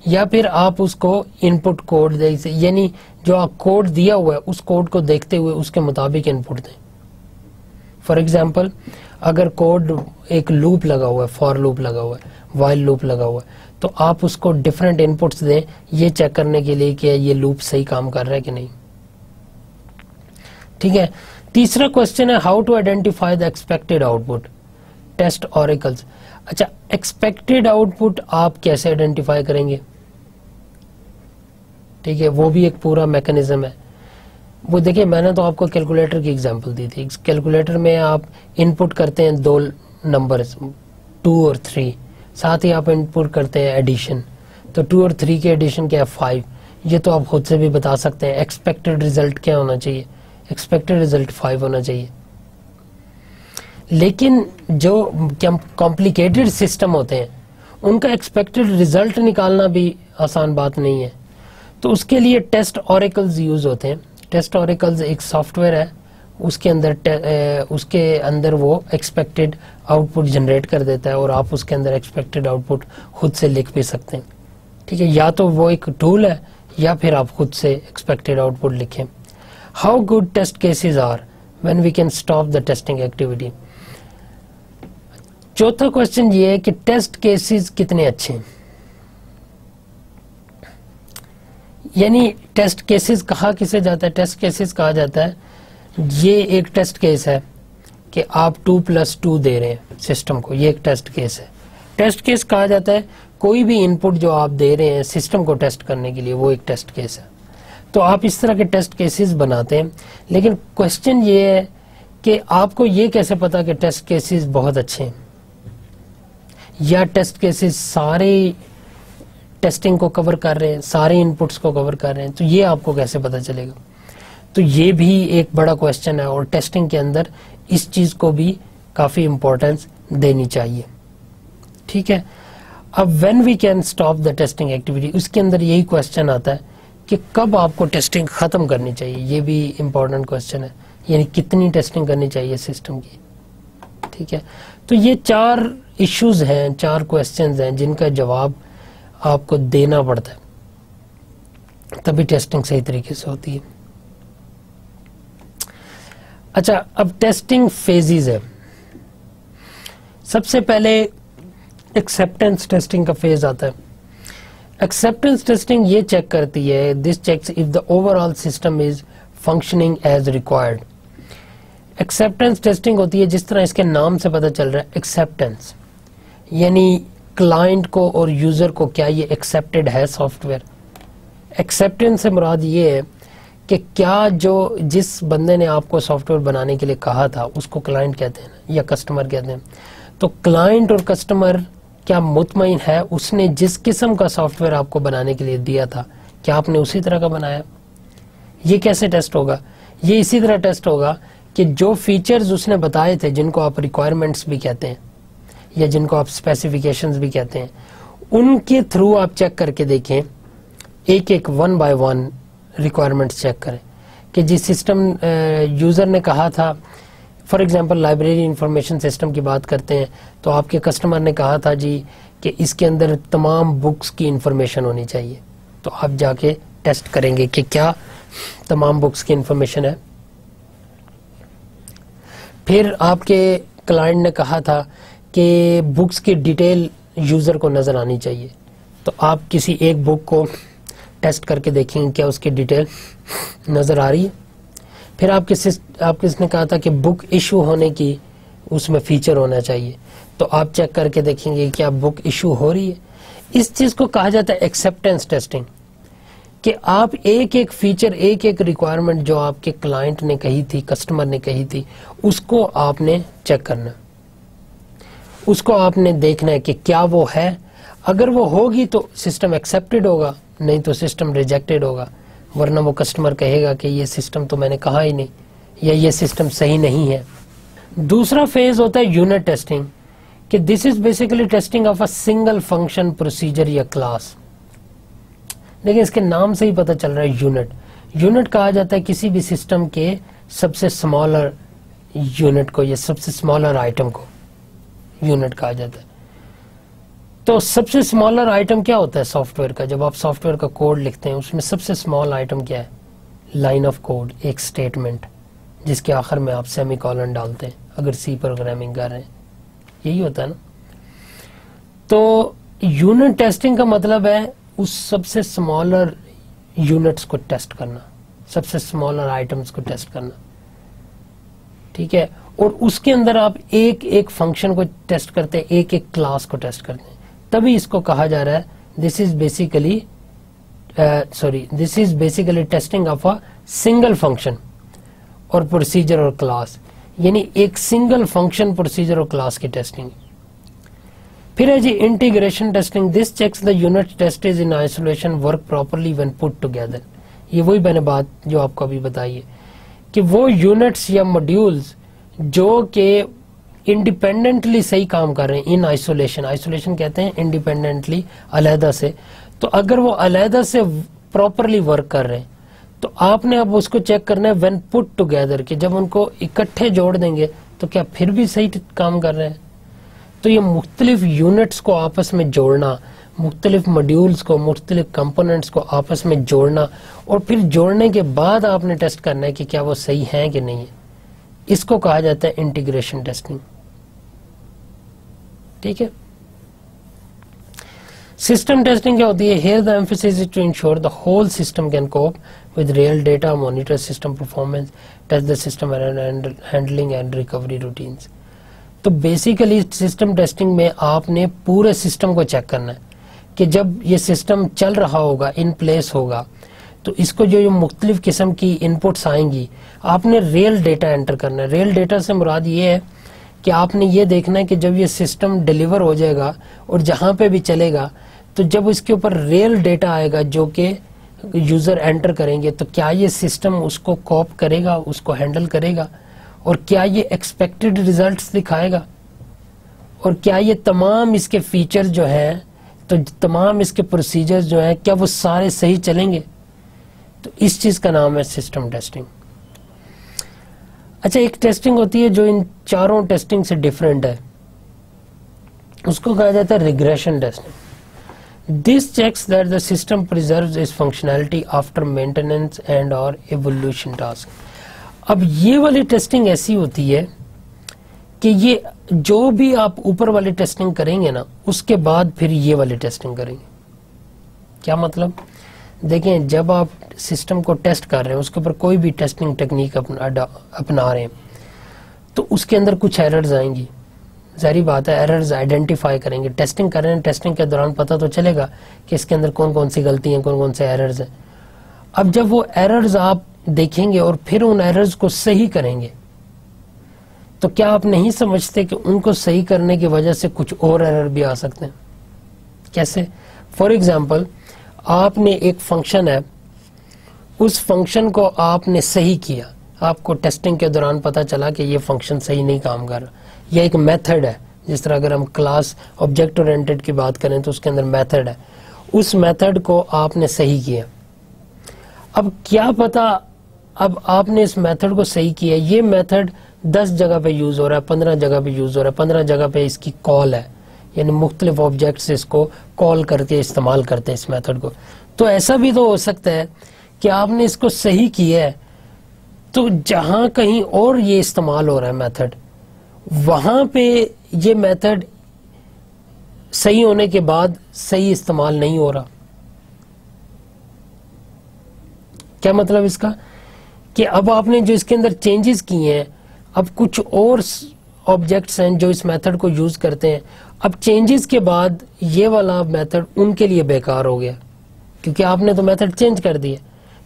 [SPEAKER 1] یا پھر آپ اس کو ان پٹ کوڈ دیں, یعنی جو آپ کوڈ دیا ہوا ہے اس کوڈ کو دیکھتے ہوئے اس کے مطابق ان پٹ دیں. فار ایگزامپل اگر کوڈ ایک لوپ لگا ہوا ہے, فار لوپ لگا ہوا ہے, وائل لوپ لگا ہوا ہے, تو آپ اس کو ڈفرینٹ ان پٹس دیں یہ چیک کرنے کے لیے کہ یہ لوپ صحیح کام کر رہا ہے کہ نہیں. ٹھیک ہے. تیسرا کوشچن ہے how to identify the expected output test oracles. اچھا, ایکسپیکٹڈ آؤٹ پٹ آپ کیسے آئیڈینٹیفائی کریں گے. ٹھیک ہے, وہ بھی ایک پورا میکانزم ہے. وہ دیکھیں میں نے تو آپ کو کیلکولیٹر کی ایگزامپل دی تھی. کیلکولیٹر میں آپ ان پٹ کرتے ہیں دو نمبرز 2 اور 3, ساتھ ہی آپ ان پٹ کرتے ہیں ایڈیشن. تو 2 اور 3 کے ایڈیشن کیا ہے 5. یہ تو آپ خود سے بھی بتا سکتے ہیں ایکسپیکٹڈ ریزلٹ کیا ہونا چاہیے. ایکسپیکٹڈ ریزلٹ 5 ہونا چاہیے. لیکن جو کمپلیکیٹڈ سسٹم ہوتے ہیں ان کا ایکسپیکٹڈ ریزلٹ نکالنا بھی آسان بات نہیں ہے. تو اس کے لیے ٹیسٹ اوریکلز یوز ہوتے ہیں. ٹیسٹ اوریکلز ایک سافٹ ویئر ہے, اس کے اندر وہ ایکسپیکٹڈ آؤٹ پٹ جنریٹ کر دیتا ہے اور آپ اس کے اندر ایکسپیکٹڈ آؤٹ پٹ خود سے لکھ بھی سکتے ہیں. ٹھیک ہے, یا تو وہ ایک ٹول ہے یا پھر آپ خود سے ایکسپیکٹڈ آؤٹ پٹ لکھیں. How good test cases are when we can stop the testing activity. چوتھا کوشچن یہ ہے کہ ٹیسٹ کیسز کتنے اچھے ہیں. یعنی ٹیسٹ کیسز کہا کسے جاتا ہے, ٹیسٹ کیسز کہا جاتا ہے یہ ایک ٹیسٹ کیس ہے کہ آپ 2+2 دے رہے ہیں سسٹم کو, یہ ایک ٹیسٹ کیس ہے. ٹیسٹ کیس کہا جاتا ہے کوئی بھی ان پٹ جو آپ دے رہے ہیں سسٹم کو ٹیسٹ کرنے کے لیے وہ ایک ٹیسٹ کیس ہے. تو آپ اس طرح کے ٹیسٹ کیسز بناتے ہیں. لیکن کوشچن یہ ہے کہ آپ کو یہ کیسے پتا کہ ٹیسٹ کیسز بہت اچھے ہیں یا ٹیسٹ کیسز سارے ٹیسٹنگ کو کور کر رہے ہیں, سارے ان پٹس کو کور کر رہے ہیں. تو یہ آپ کو کیسے پتا چلے گا. تو یہ بھی ایک بڑا کوشچن ہے اور ٹیسٹنگ کے اندر اس چیز کو بھی کافی امپورٹنس دینی چاہیے. ٹھیک ہے. اب when we can stop the testing activity, اس کے اندر یہی کوشچن آتا ہے کہ کب آپ کو ٹیسٹنگ ختم کرنی چاہیے. یہ بھی امپورٹنٹ کوشچن ہے, یعنی کتنی ٹیسٹنگ کرنی چاہیے سسٹم کی. ٹھیک ہے. تو یہ 4 ایشوز ہیں, 4 کوشچنز ہیں جن کا جواب آپ کو دینا پڑتا ہے, تبھی ٹیسٹنگ صحیح طریقے سے ہوتی ہے. اچھا, اب ٹیسٹنگ فیزز ہے. سب سے پہلے ایکسیپٹنس ٹیسٹنگ کا فیز آتا ہے. ایکسیپٹنس ٹیسٹنگ یہ چیک کرتی ہے this checks if the overall system is functioning as required. Acceptance testing ہوتی ہے جس طرح اس کے نام سے پتہ چل رہا ہے ایکسیپٹنس, یعنی کلائنٹ کو اور یوزر کو کیا یہ ایکسیپٹڈ ہے سافٹ ویئر. ایکسیپٹنس سے مراد یہ ہے کہ کیا جو جس بندے نے آپ کو سافٹ ویئر بنانے کے لیے کہا تھا اس کو کلائنٹ کہتے ہیں یا کسٹمر کہتے ہیں. تو کلائنٹ اور کسٹمر کیا مطمئن ہے اس نے جس قسم کا سافٹ ویئر آپ کو بنانے کے لیے دیا تھا کیا آپ نے اسی طرح کا بنایا. یہ کیسے ٹیسٹ ہوگا. یہ اسی طرح ٹیسٹ ہوگا کہ جو فیچرز اس نے بتائے تھے جن کو آپ ریکوائرمنٹس بھی کہتے ہیں یا جن کو آپ اسپیسیفکیشنز بھی کہتے ہیں, ان کے تھرو آپ چیک کر کے دیکھیں, ایک 1 by 1 ریکوائرمنٹس چیک کریں کہ جس سسٹم یوزر نے کہا تھا for example library information system کی بات کرتے ہیں تو آپ کے کسٹمر نے کہا تھا جی کہ اس کے اندر تمام بکس کی انفارمیشن ہونی چاہیے، تو آپ جا کے ٹیسٹ کریں گے کہ کیا تمام بکس کی انفارمیشن ہے. پھر آپ کے کلائنٹ نے کہا تھا کہ بکس کی ڈیٹیل یوزر کو نظر آنی چاہیے، تو آپ کسی ایک بک کو ٹیسٹ کر کے دیکھیں گے کیا اس کی ڈیٹیل نظر آ رہی ہے. پھر آپ کس نے کہا تھا کہ بک ایشو ہونے کی اس میں فیچر ہونا چاہیے، تو آپ چیک کر کے دیکھیں گے کیا بک ایشو ہو رہی ہے. اس چیز کو کہا جاتا ہے ایکسیپٹنس ٹیسٹنگ، کہ آپ ایک ایک فیچر، ایک ایک ریکوائرمنٹ جو آپ کے کلائنٹ نے کہی تھی، کسٹمر نے کہی تھی، اس کو آپ نے چیک کرنا، اس کو آپ نے دیکھنا ہے کہ کیا وہ ہے. اگر وہ ہوگی تو سسٹم ایکسیپٹڈ ہوگا، نہیں تو سسٹم ریجیکٹڈ ہوگا، ورنہ وہ کسٹمر کہے گا کہ یہ سسٹم تو میں نے کہا ہی نہیں، یا یہ سسٹم صحیح نہیں ہے. دوسرا فیز ہوتا ہے یونٹ ٹیسٹنگ، کہ this is basically testing of a single function, procedure یا کلاس. لیکن اس کے نام سے ہی پتہ چل رہا ہے یونٹ. یونٹ کہا جاتا ہے کسی بھی سسٹم کے سب سے اسمالر یونٹ کو، یا سب سے اسمالر آئٹم کو یونٹ کہا جاتا ہے. تو سب سے اسمالر آئٹم کیا ہوتا ہے سافٹ ویئر کا؟ جب آپ سافٹ ویئر کا کوڈ لکھتے ہیں اس میں سب سے اسمال آئٹم کیا ہے؟ لائن آف کوڈ، ایک اسٹیٹمنٹ جس کے آخر میں آپ سیمی کولن ڈالتے ہیں اگر سی پروگرامنگ کر رہے ہیں، یہی ہوتا ہے نا. تو یونٹ ٹیسٹنگ کا مطلب ہے اس سب سے اسمالر یونٹس کو ٹیسٹ کرنا، سب سے اسمالر آئٹمس کو ٹیسٹ کرنا، ٹھیک ہے. اور اس کے اندر آپ ایک ایک فنکشن کو ٹیسٹ کرتے ہیں، ایک ایک کلاس کو ٹیسٹ کرتے ہیں. تبھی اس کو کہا جا رہا ہے this is basically testing of a single function اور پروسیجر اور کلاس، یعنی ایک سنگل فنکشن، پروسیجر اور کلاس کی ٹیسٹنگ. پھر ہے جی integration testing. This checks the unit test is in isolation work properly when put together. یہ وہی میں نے بات جو آپ کو ابھی بتائی ہے کہ وہ یونٹس یا ماڈیولز جو کہ انڈیپینڈنٹلی صحیح کام کر رہے ہیں، ان آئسولیشن، آئسولیشن کہتے ہیں انڈیپینڈنٹلی، علیحدہ سے، تو اگر وہ علیحدہ سے پراپرلی ورک کر رہے ہیں تو آپ نے اب اس کو چیک کرنا ہے وین پٹ ٹوگیدر، کہ جب ان کو اکٹھے جوڑ دیں گے تو کیا پھر بھی صحیح کام کر رہے ہیں. تو یہ مختلف یونٹس کو آپس میں جوڑنا، مختلف ماڈیولز کو، مختلف کمپوننٹس کو آپس میں جوڑنا، اور پھر جوڑنے کے بعد آپ نے ٹیسٹ کرنا ہے کہ کیا وہ صحیح ہیں کہ نہیں ہے، اس کو کہا جاتا ہے انٹیگریشن ٹیسٹنگ. ٹھیک ہے. سسٹم ٹیسٹنگ کیا ہوتی ہے؟ Here the emphasis is to ensure the whole system can cope with real data, monitor system performance, test the system handling and recovery routines. تو بیسیکلی سسٹم ٹیسٹنگ میں آپ نے پورے سسٹم کو چیک کرنا ہے کہ جب یہ سسٹم چل رہا ہوگا، ان پلیس ہوگا، تو اس کو جو مختلف قسم کی ان پٹس آئیں گی آپ نے ریئل ڈیٹا انٹر کرنا ہے. ریئل ڈیٹا سے مراد یہ ہے کہ آپ نے یہ دیکھنا ہے کہ جب یہ سسٹم ڈیلیور ہو جائے گا اور جہاں پہ بھی چلے گا تو جب اس کے اوپر ریئل ڈیٹا آئے گا جو کہ یوزر انٹر کریں گے تو کیا یہ سسٹم اس کو کوپ کرے گا، اس کو ہینڈل کرے گا، اور کیا یہ ایکسپیکٹڈ ریزلٹس دکھائے گا، اور کیا یہ تمام اس کے فیچر جو ہیں، تو تمام اس کے پروسیجر جو ہیں، کیا وہ سارے صحیح چلیں گے. تو اس چیز کا نام ہے سسٹم ٹیسٹنگ. اچھا، ایک ٹیسٹنگ ہوتی ہے جو ان چاروں ٹیسٹنگ سے ڈیفرنٹ ہے، اس کو کہا جاتا ہے regression testing. This checks that the system preserves its functionality after maintenance and اور ایوولوشن ٹاسک. اب یہ والی ٹیسٹنگ ایسی ہوتی ہے کہ یہ جو بھی آپ اوپر والی ٹیسٹنگ کریں گے نا، اس کے بعد پھر یہ والی ٹیسٹنگ کریں گے. کیا مطلب؟ دیکھیں، جب آپ سسٹم کو ٹیسٹ کر رہے ہیں، اس کے اوپر کوئی بھی ٹیسٹنگ ٹیکنیک اپنا رہے ہیں، تو اس کے اندر کچھ ایررز آئیں گی. ظاہری بات ہے، ایررز آئیڈینٹیفائی کریں گے. ٹیسٹنگ کر رہے ہیں، ٹیسٹنگ کے دوران پتہ تو چلے گا کہ اس کے اندر کون کون سی غلطی ہیں، کون کون سے ایررز ہیں. اب جب وہ ایررز آپ دیکھیں گے اور پھر ان ایررز کو صحیح کریں گے، تو کیا آپ نہیں سمجھتے کہ ان کو صحیح کرنے کی وجہ سے کچھ اور ایرر بھی آ سکتے ہیں؟ کیسے؟ فار ایگزامپل، آپ نے ایک فنکشن ہے، اس فنکشن کو آپ نے صحیح کیا، آپ کو ٹیسٹنگ کے دوران پتا چلا کہ یہ فنکشن صحیح نہیں کام کر رہا. یا ایک میتھڈ ہے، جس طرح اگر ہم کلاس آبجیکٹ اورینٹڈ کی بات کریں تو اس کے اندر میتھڈ ہے، اس میتھڈ کو آپ نے صحیح کیا. اب کیا پتا، اب آپ نے اس میتھڈ کو صحیح کیا، یہ میتھڈ 10 جگہ پہ یوز ہو رہا ہے, 15 جگہ پہ یوز ہو رہا ہے, 15 جگہ پہ اس کی کال ہے, یعنی مختلف آبجیکٹس اس کو کال کر کے استعمال کرتے ہیں اس میتھڈ کو. تو ایسا بھی تو ہو سکتا ہے کہ آپ نے اس کو صحیح کیا ہے تو جہاں کہیں اور یہ استعمال ہو رہا ہے میتھڈ, وہاں پہ یہ میتھڈ صحیح ہونے کے بعد صحیح استعمال نہیں ہو رہا. کیا مطلب اس کا؟ کہ اب آپ نے جو اس کے اندر چینجز کیے ہیں, اب کچھ اور آبجیکٹس ہیں جو اس میتھڈ کو یوز کرتے ہیں, اب چینجز کے بعد یہ والا میتھڈ ان کے لیے بیکار ہو گیا کیونکہ آپ نے تو میتھڈ چینج کر دیا.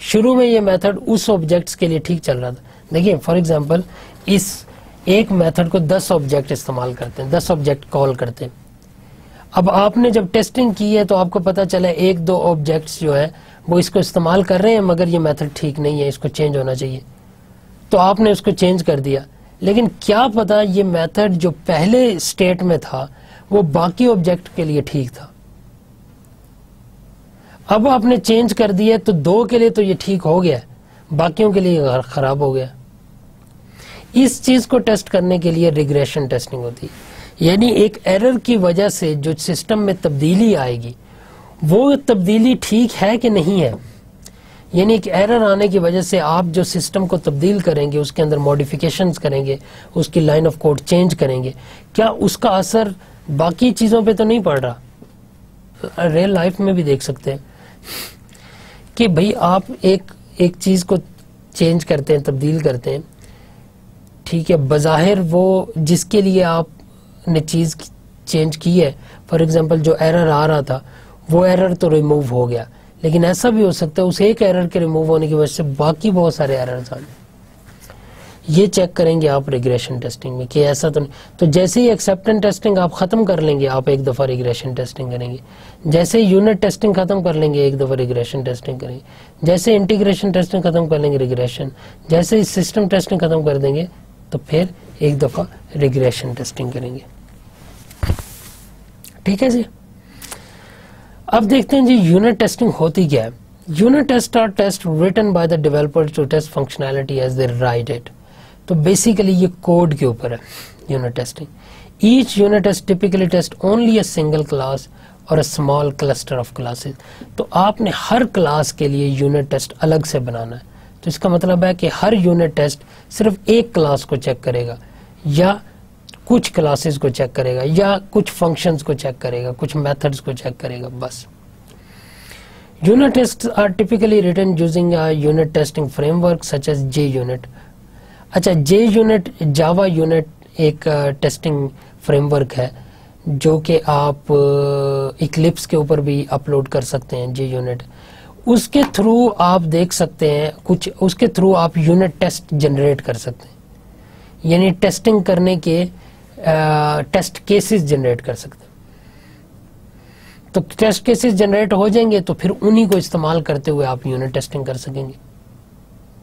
[SPEAKER 1] شروع میں یہ میتھڈ اس آبجیکٹس کے لیے ٹھیک چل رہا تھا. دیکھیے فار ایگزامپل اس ایک میتھڈ کو 10 آبجیکٹ استعمال کرتے ہیں, 10 آبجیکٹ کال کرتے ہیں. اب آپ نے جب ٹیسٹنگ کی ہے تو آپ کو پتا چلا ایک دو آبجیکٹس جو ہیں وہ اس کو استعمال کر رہے ہیں مگر یہ میتھڈ ٹھیک نہیں ہے, اس کو چینج ہونا چاہیے, تو آپ نے اس کو چینج کر دیا. لیکن کیا پتا یہ میتھڈ جو پہلے اسٹیٹ میں تھا وہ باقی آبجیکٹ کے لیے ٹھیک تھا. اب آپ نے چینج کر دیا تو 2 کے لیے تو یہ ٹھیک ہو گیا, باقیوں کے لیے خراب ہو گیا. اس چیز کو ٹیسٹ کرنے کے لیے ریگریشن ٹیسٹنگ ہوتی ہے, یعنی ایک ایرر کی وجہ سے جو سسٹم میں تبدیلی آئے گی وہ تبدیلی ٹھیک ہے کہ نہیں ہے. یعنی ایک ایرر آنے کی وجہ سے آپ جو سسٹم کو تبدیل کریں گے, اس کے اندر ماڈیفیکیشنز کریں گے, اس کی لائن آف کوڈ چینج کریں گے, کیا اس کا اثر باقی چیزوں پہ تو نہیں پڑ رہا؟ ریئل لائف میں بھی دیکھ سکتے ہیں کہ بھئی آپ ایک چیز کو چینج کرتے ہیں, تبدیل کرتے ہیں, ٹھیک ہے, بظاہر وہ جس کے لیے آپ نے چیز چینج کی ہے, فار ایگزامپل جو ایرر آ رہا تھا وہ ایرر تو ریموو ہو گیا, لیکن ایسا بھی ہو سکتا ہے اس ایک ایرر کے ریموو ہونے کی وجہ سے باقی بہت سارے ایررز آنے. یہ چیک کریں گے آپ ریگریشن ٹیسٹنگ میں کہ ایسا تو نہیں. تو جیسے ہی ایکسیپٹنس ٹیسٹنگ آپ ختم کر لیں گے آپ ایک دفعہ ریگریشن ٹیسٹنگ کریں گے, جیسے یونٹ ٹیسٹنگ ختم کر لیں گے ایک دفعہ ریگریشن ٹیسٹنگ کریں گے, جیسے انٹیگریشن ٹیسٹنگ ختم کر لیں گے ریگریشن, جیسے سسٹم ٹیسٹنگ ختم کر دیں گے تو پھر ایک دفعہ ریگریشن ٹیسٹنگ کریں گے. ٹھیک ہے جی. اب دیکھتے ہیں جی یونٹ ٹیسٹنگ ہوتی کیا ہے. Unit test are test written by the developer to test functionality as they write it. تو بیسیکلی یہ کوڈ کے اوپر ہے unit testing. Each unit test typically test only a single class اور a small cluster of classes. تو آپ نے ہر class کے لیے یونٹ ٹیسٹ الگ سے بنانا ہے. تو اس کا مطلب ہے کہ ہر یونٹ ٹیسٹ صرف ایک کلاس کو چیک کرے گا, یا کچھ کلاسز کو چیک کرے گا, یا کچھ فنکشنز کو چیک کرے گا, کچھ میتھڈز کو چیک کرے گا, بس. Unit test are typically written using a unit testing framework such as JUnit. اچھا, جے یونٹ جاوا یونٹ ایک ٹیسٹنگ فریم ورک ہے جو کہ آپ ایکلپس کے اوپر بھی اپلوڈ کر سکتے ہیں. جے یونٹ, اس کے تھرو آپ دیکھ سکتے ہیں کچھ, اس کے تھرو آپ یونٹ ٹیسٹ جنریٹ کر سکتے ہیں, یعنی ٹیسٹنگ کرنے کے ٹیسٹ کیسز جنریٹ کر سکتے ہیں. تو ٹیسٹ کیسز جنریٹ ہو جائیں گے تو پھر انہی کو استعمال کرتے ہوئے آپ یونٹ ٹیسٹنگ کر سکیں گے.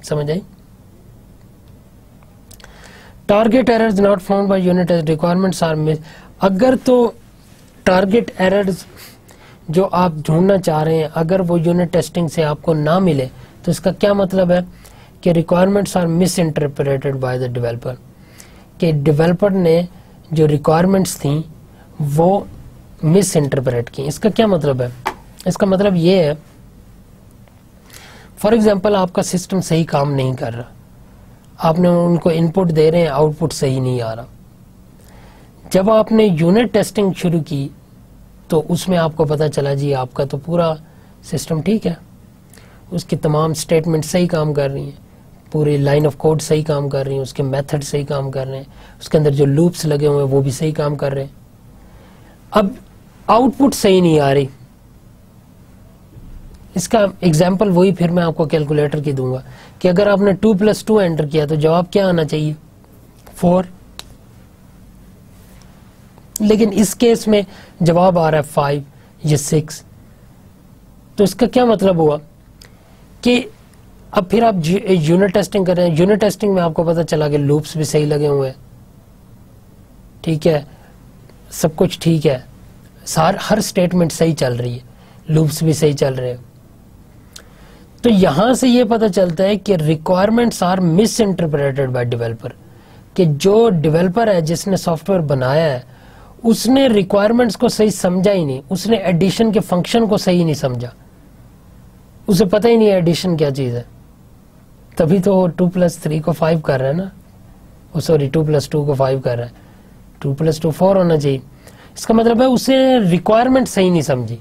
[SPEAKER 1] سمجھ آئی؟ Target errors not found by unit test requirements are miss. اگر تو ٹارگیٹ ایررز جو آپ ڈھونڈنا چاہ رہے ہیں اگر وہ یونٹ ٹیسٹنگ سے آپ کو نہ ملے تو اس کا کیا مطلب ہے کہ requirements are misinterpreted by the developer, کہ ڈیولپر نے جو ریکوائرمنٹس تھیں وہ مس انٹرپریٹ کی. اس کا کیا مطلب ہے؟ اس کا مطلب یہ ہے فار ایگزامپل آپ کا سسٹم صحیح کام نہیں کر رہا, آپ نے ان کو ان پٹ دے رہے ہیں, آؤٹ پٹ صحیح نہیں آ رہا. جب آپ نے یونٹ ٹیسٹنگ شروع کی تو اس میں آپ کو پتا چلا جی آپ کا تو پورا سسٹم ٹھیک ہے, اس کی تمام اسٹیٹمنٹ صحیح کام کر رہی ہیں, پوری لائن آف کوڈ صحیح کام کر رہی ہیں, اس کے میتھڈ صحیح کام کر رہے ہیں, اس کے اندر جو لوپس لگے ہوئے ہیں وہ بھی صحیح کام کر رہے ہیں. اب آؤٹ پٹ صحیح نہیں آ رہی. اس کا ایگزامپل وہی پھر میں آپ کو کیلکولیٹر کی دوں گا کہ اگر آپ نے 2+2 انٹر کیا تو جواب کیا آنا چاہیے؟ 4. لیکن اس کیس میں جواب آ رہا ہے 5 یا 6. تو اس کا کیا مطلب ہوا کہ اب پھر آپ یونٹ ٹیسٹنگ کر رہے ہیں. یونٹ ٹیسٹنگ میں آپ کو پتا چلا کہ لوپس بھی صحیح لگے ہوئے ہیں, ٹھیک ہے, سب کچھ ٹھیک ہے, ہر اسٹیٹمنٹ صحیح چل رہی ہے, لوپس بھی صحیح چل رہے ہیں. تو یہاں سے یہ پتا چلتا ہے کہ requirements are misinterpreted by developer. کہ جو ڈیولپر ہے جس نے سافٹ ویئر بنایا ہے اس نے ریکوائرمنٹس کو صحیح سمجھا ہی نہیں, اس نے ایڈیشن کے فنکشن کو صحیح نہیں سمجھا, اسے پتہ ہی نہیں ہے ایڈیشن کیا چیز ہے, تبھی تو 2+3 کو 5 کر رہا ہے نا, سوری 2+2 کو 5 کر رہا ہے, 2+2 4 ہونا چاہیے. اس کا مطلب ہے اسے ریکوائرمنٹ صحیح نہیں سمجھی.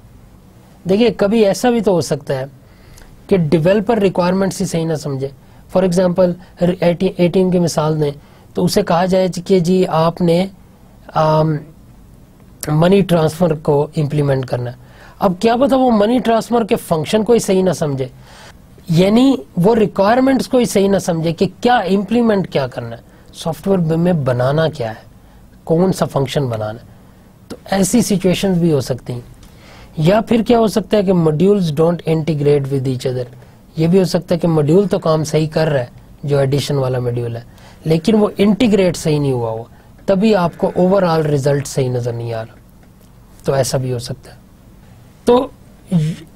[SPEAKER 1] دیکھیے کبھی ایسا بھی تو ہو سکتا ہے کہ ڈیولپر ریکوائرمنٹس ہی صحیح نہ سمجھے. فار ایگزامپل ATM کی مثال دیں تو اسے کہا جائے کہ جی آپ نے منی ٹرانسفر کو امپلیمنٹ کرنا ہے. اب کیا پتا وہ منی ٹرانسفر کے فنکشن کو ہی صحیح نہ سمجھے, یعنی وہ ریکوائرمنٹس کو ہی صحیح نہ سمجھے کہ کیا امپلیمنٹ کیا کرنا ہے, سافٹ ویئر میں بنانا کیا ہے, کون سا فنکشن بنانا ہے. تو ایسی سچویشنز بھی ہو سکتی ہیں. یا پھر کیا ہو سکتا ہے کہ modules don't integrate with each other. یہ بھی ہو سکتا ہے کہ موڈیول تو کام صحیح کر رہا ہے جو ایڈیشن والا موڈیول ہے, لیکن وہ انٹیگریٹ صحیح نہیں ہوا ہوا, تبھی آپ کو اوور آل ریزلٹ صحیح نظر نہیں آ رہا. تو ایسا بھی ہو سکتا ہے. تو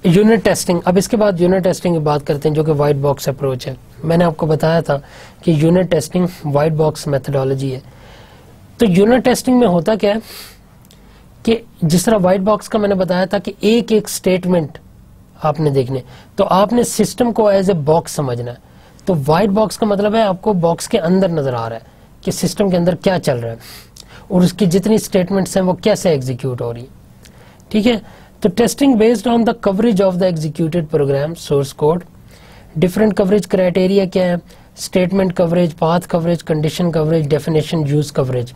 [SPEAKER 1] یونٹ ٹیسٹنگ, اب اس کے بعد یونٹ ٹیسٹنگ کی بات کرتے ہیں جو کہ وائٹ باکس اپروچ ہے. میں نے آپ کو بتایا تھا کہ unit testing white box methodology ہے. تو یونٹ ٹیسٹنگ میں ہوتا کیا ہے کہ جس طرح وائٹ باکس کا میں نے بتایا تھا کہ ایک ایک سٹیٹمنٹ آپ نے دیکھنے, تو آپ نے سسٹم کو ایز اے باکس سمجھنا ہے. تو وائٹ باکس کا مطلب ہے آپ کو باکس کے اندر نظر آ رہا ہے کہ سسٹم کے اندر کیا چل رہا ہے اور اس کی جتنی سٹیٹمنٹس ہیں وہ کیسے ایگزیکیوٹ ہو رہی ہیں. ٹھیک ہے, تو testing based on the coverage of the executed program source code. Different coverage criteria کیا ہے, statement coverage, path coverage, condition coverage, definition use coverage.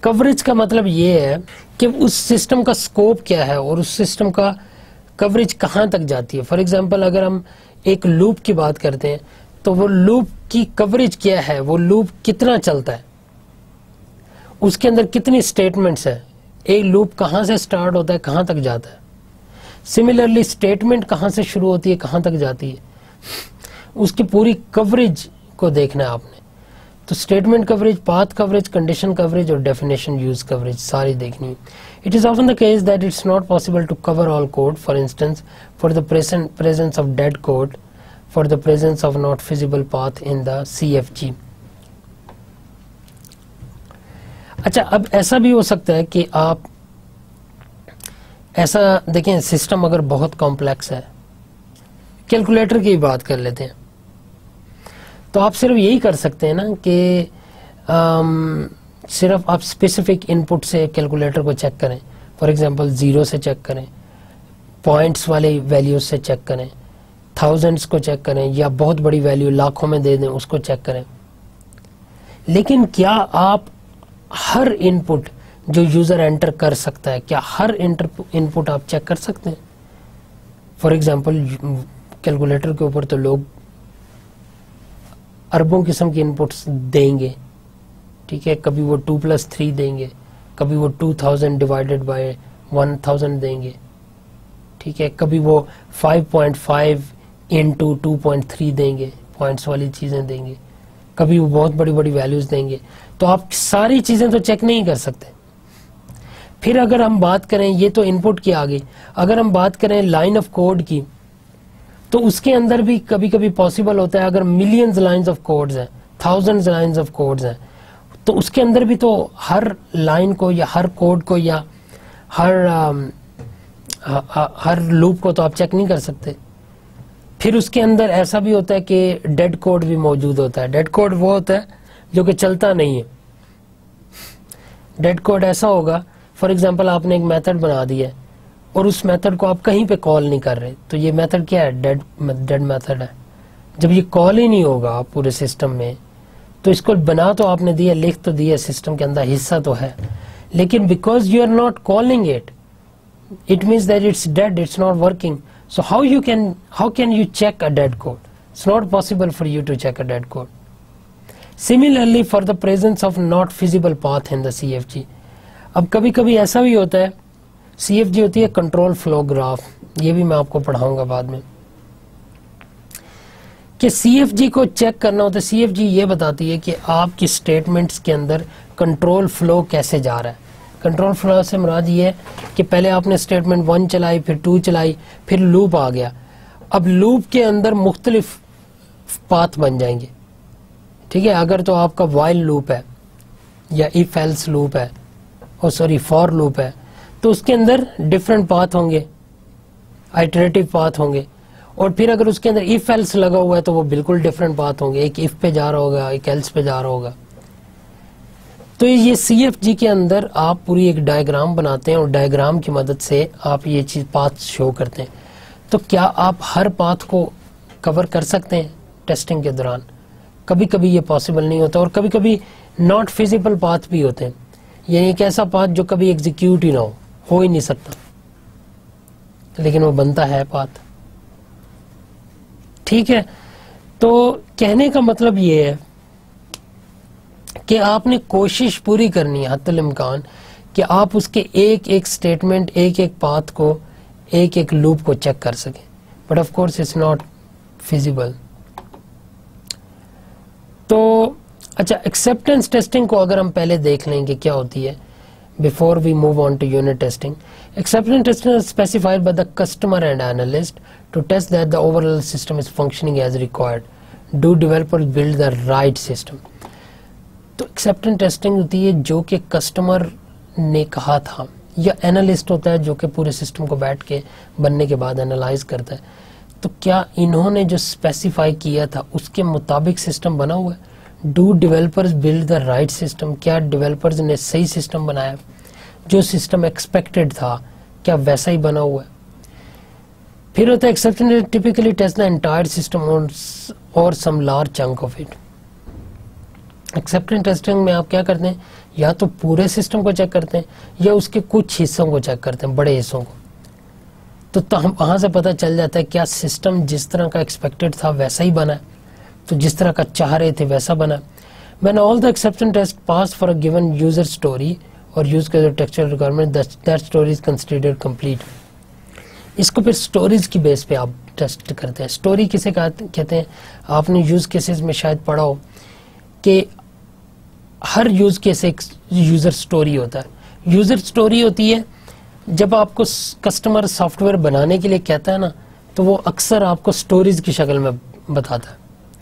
[SPEAKER 1] Coverage کا مطلب یہ ہے کہ اس سسٹم کا سکوپ کیا ہے اور اس سسٹم کا کوریج کہاں تک جاتی ہے. فار ایگزامپل اگر ہم ایک لوپ کی بات کرتے ہیں تو وہ لوپ کی کوریج کیا ہے, وہ لوپ کتنا چلتا ہے, اس کے اندر کتنی سٹیٹمنٹس ہیں, ایک لوپ کہاں سے سٹارٹ ہوتا ہے کہاں تک جاتا ہے. سملرلی سٹیٹمنٹ کہاں سے شروع ہوتی ہے کہاں تک جاتی ہے, اس کی پوری کوریج کو دیکھنا ہے آپ نے. تو statement coverage, path coverage, condition coverage اور ڈیفینیشن یوز کوریج ساری دیکھنی ہے. It is often the case that it's not possible to cover all code. For instance, for the presence of dead code, for the presence of not feasible path in the CFG. اچھا, اب ایسا بھی ہو سکتا ہے کہ آپ ایسا دیکھیں سسٹم اگر بہت کمپلیکس ہے, کیلکولیٹر کی بات کر لیتے ہیں, تو آپ صرف یہی کر سکتے ہیں نا کہ صرف آپ اسپیسیفک ان پٹ سے کیلکولیٹر کو چیک کریں. فار ایگزامپل 0 سے چیک کریں, پوائنٹس والی ویلیوز سے چیک کریں, تھاؤزنڈس کو چیک کریں, یا بہت بڑی ویلیو لاکھوں میں دے دیں اس کو چیک کریں. لیکن کیا آپ ہر ان پٹ جو یوزر انٹر کر سکتا ہے, کیا ہر ان پٹ آپ چیک کر سکتے ہیں؟ فار ایگزامپل کیلکولیٹر کے اوپر تو لوگ اربوں قسم کی ان پٹس دیں گے. ٹھیک ہے, کبھی وہ 2+3 دیں گے, کبھی وہ 2000 ڈیوائڈیڈ بائی 1000 دیں گے. ٹھیک ہے, کبھی وہ 5.5 into 2.3 دیں گے, پوائنٹس والی چیزیں دیں گے, کبھی وہ بہت بڑی بڑی ویلیوز دیں گے. تو آپ ساری چیزیں تو چیک نہیں کر سکتے. پھر اگر ہم بات کریں, یہ تو ان پٹ کی آ گئی, اگر ہم بات کریں لائن آف کوڈ کی, تو اس کے اندر بھی کبھی کبھی پاسبل ہوتا ہے اگر ملینز لائنز آف کوڈز ہیں, تھاؤزنڈز لائنز آف کوڈز ہیں, تو اس کے اندر بھی تو ہر لائن کو یا ہر کوڈ کو یا ہر لوپ کو تو آپ چیک نہیں کر سکتے. پھر اس کے اندر ایسا بھی ہوتا ہے کہ ڈیڈ کوڈ بھی موجود ہوتا ہے. ڈیڈ کوڈ وہ ہوتا ہے جو کہ چلتا نہیں ہے. ڈیڈ کوڈ ایسا ہوگا, فار ایگزامپل آپ نے ایک میتھڈ بنا دیا ہے اور اس میتھڈ کو آپ کہیں پہ کال نہیں کر رہے, تو یہ میتھڈ کیا ہے, ڈیڈ میتھڈ ہے. جب یہ کال ہی نہیں ہوگا پورے سسٹم میں, تو اس کو بنا تو آپ نے دیا, لکھ تو دیا, سسٹم کے اندر حصہ تو ہے, لیکن because you are not calling it, it means that it's dead, it's not working. So how can you check a dead code? It's not possible for you to check a dead code. Similarly, for the presence of not feasible path in the CFG. اب کبھی کبھی ایسا بھی ہوتا ہے, CFG ہوتی ہے control flow graph, یہ بھی میں آپ کو پڑھاؤں گا بعد میں, کہ CFG کو چیک کرنا ہوتا ہے. CFG یہ بتاتی ہے کہ آپ کی سٹیٹمنٹس کے اندر کنٹرول فلو کیسے جا رہا ہے. کنٹرول فلو سے مراد یہ ہے کہ پہلے آپ نے سٹیٹمنٹ 1 چلائی, پھر 2 چلائی, پھر لوپ آ گیا. اب لوپ کے اندر مختلف پاتھ بن جائیں گے, ٹھیک ہے. اگر تو آپ کا وائل لوپ ہے یا ایف ایلس لوپ ہے فور لوپ ہے تو اس کے اندر ڈفرنٹ پاتھ ہوں گے, آئٹریٹو پاتھ ہوں گے. اور پھر اگر اس کے اندر ایف ایلس لگا ہوا ہے تو وہ بالکل ڈفرنٹ پاتھ ہوں گے, ایک ایف پہ جا رہا ہوگا, ایک ایلس پہ جا رہا ہوگا. تو یہ سی ایف جی کے اندر آپ پوری ایک ڈائیگرام بناتے ہیں اور ڈائیگرام کی مدد سے آپ یہ چیز پاتھ شو کرتے ہیں. تو کیا آپ ہر پاتھ کو کور کر سکتے ہیں ٹیسٹنگ کے دوران؟ کبھی کبھی یہ پاسبل نہیں ہوتا, اور کبھی کبھی ناٹ فیزیبل پاتھ بھی ہوتے ہیں, یعنی ایک ایسا پاتھ جو کبھی ایگزیکیوٹ ہی نہ ہو ہی نہیں سکتا, لیکن وہ بنتا ہے پاتھ. ٹھیک ہے. تو کہنے کا مطلب یہ ہے کہ آپ نے کوشش پوری کرنی ہے حتی الامکان کہ آپ اس کے ایک ایک سٹیٹمنٹ, ایک ایک پاتھ کو, ایک ایک لوپ کو چیک کر سکیں. But of course it's not feasible. تو اچھا, ایکسیپٹنس ٹیسٹنگ کو اگر ہم پہلے دیکھ لیں کہ کیا ہوتی ہے before we move on to unit testing. Acceptance testing is specified by the customer and analyst to test that the overall system is functioning as required. Do developer build the right system. تو acceptance testing ہوتی ہے جو کہ customer نے کہا تھا, یا analyst ہوتا ہے جو کہ پورے سسٹم کو بیٹھ کے بننے کے بعد اینالائز کرتا ہے. تو کیا انہوں نے جو اسپیسیفائی کیا تھا اس کے مطابق سسٹم بنا ہوا ہے؟ Do developers blood the right system. کیا ڈیولپرز نے صحیح سسٹم بنایا؟ جو سسٹم ایکسپیکٹڈ تھا کیا ویسا ہی بنا ہوا ہے؟ پھر ہوتا ہے acceptance typically test the entire system اور some large chunk of it. Acceptance testing میں آپ کیا کرتے ہیں, یا تو پورے سسٹم کو چیک کرتے ہیں یا اس کے کچھ حصوں کو چیک کرتے ہیں, بڑے حصوں کو. تو وہاں سے پتہ چل جاتا ہے کیا سسٹم جس طرح کا ایکسپیکٹڈ تھا ویسا ہی بنا ہے, تو جس طرح کا چاہ رہے تھے ویسا بنا. When all the acceptance tests pass for a given user story or use case or textual requirement, that story is considered complete. اس کو پھر سٹوریز کی بیس پہ آپ ٹیسٹ کرتے ہیں. سٹوری کسے کہتے ہیں؟ آپ نے یوز کیسز میں شاید پڑھا ہو کہ ہر یوز کیس ایک یوزر سٹوری ہوتا ہے. یوزر سٹوری ہوتی ہے جب آپ کو کسٹمر سافٹ ویئر بنانے کے لیے کہتا ہے نا, تو وہ اکثر آپ کو سٹوریز کی شکل میں بتاتا ہے.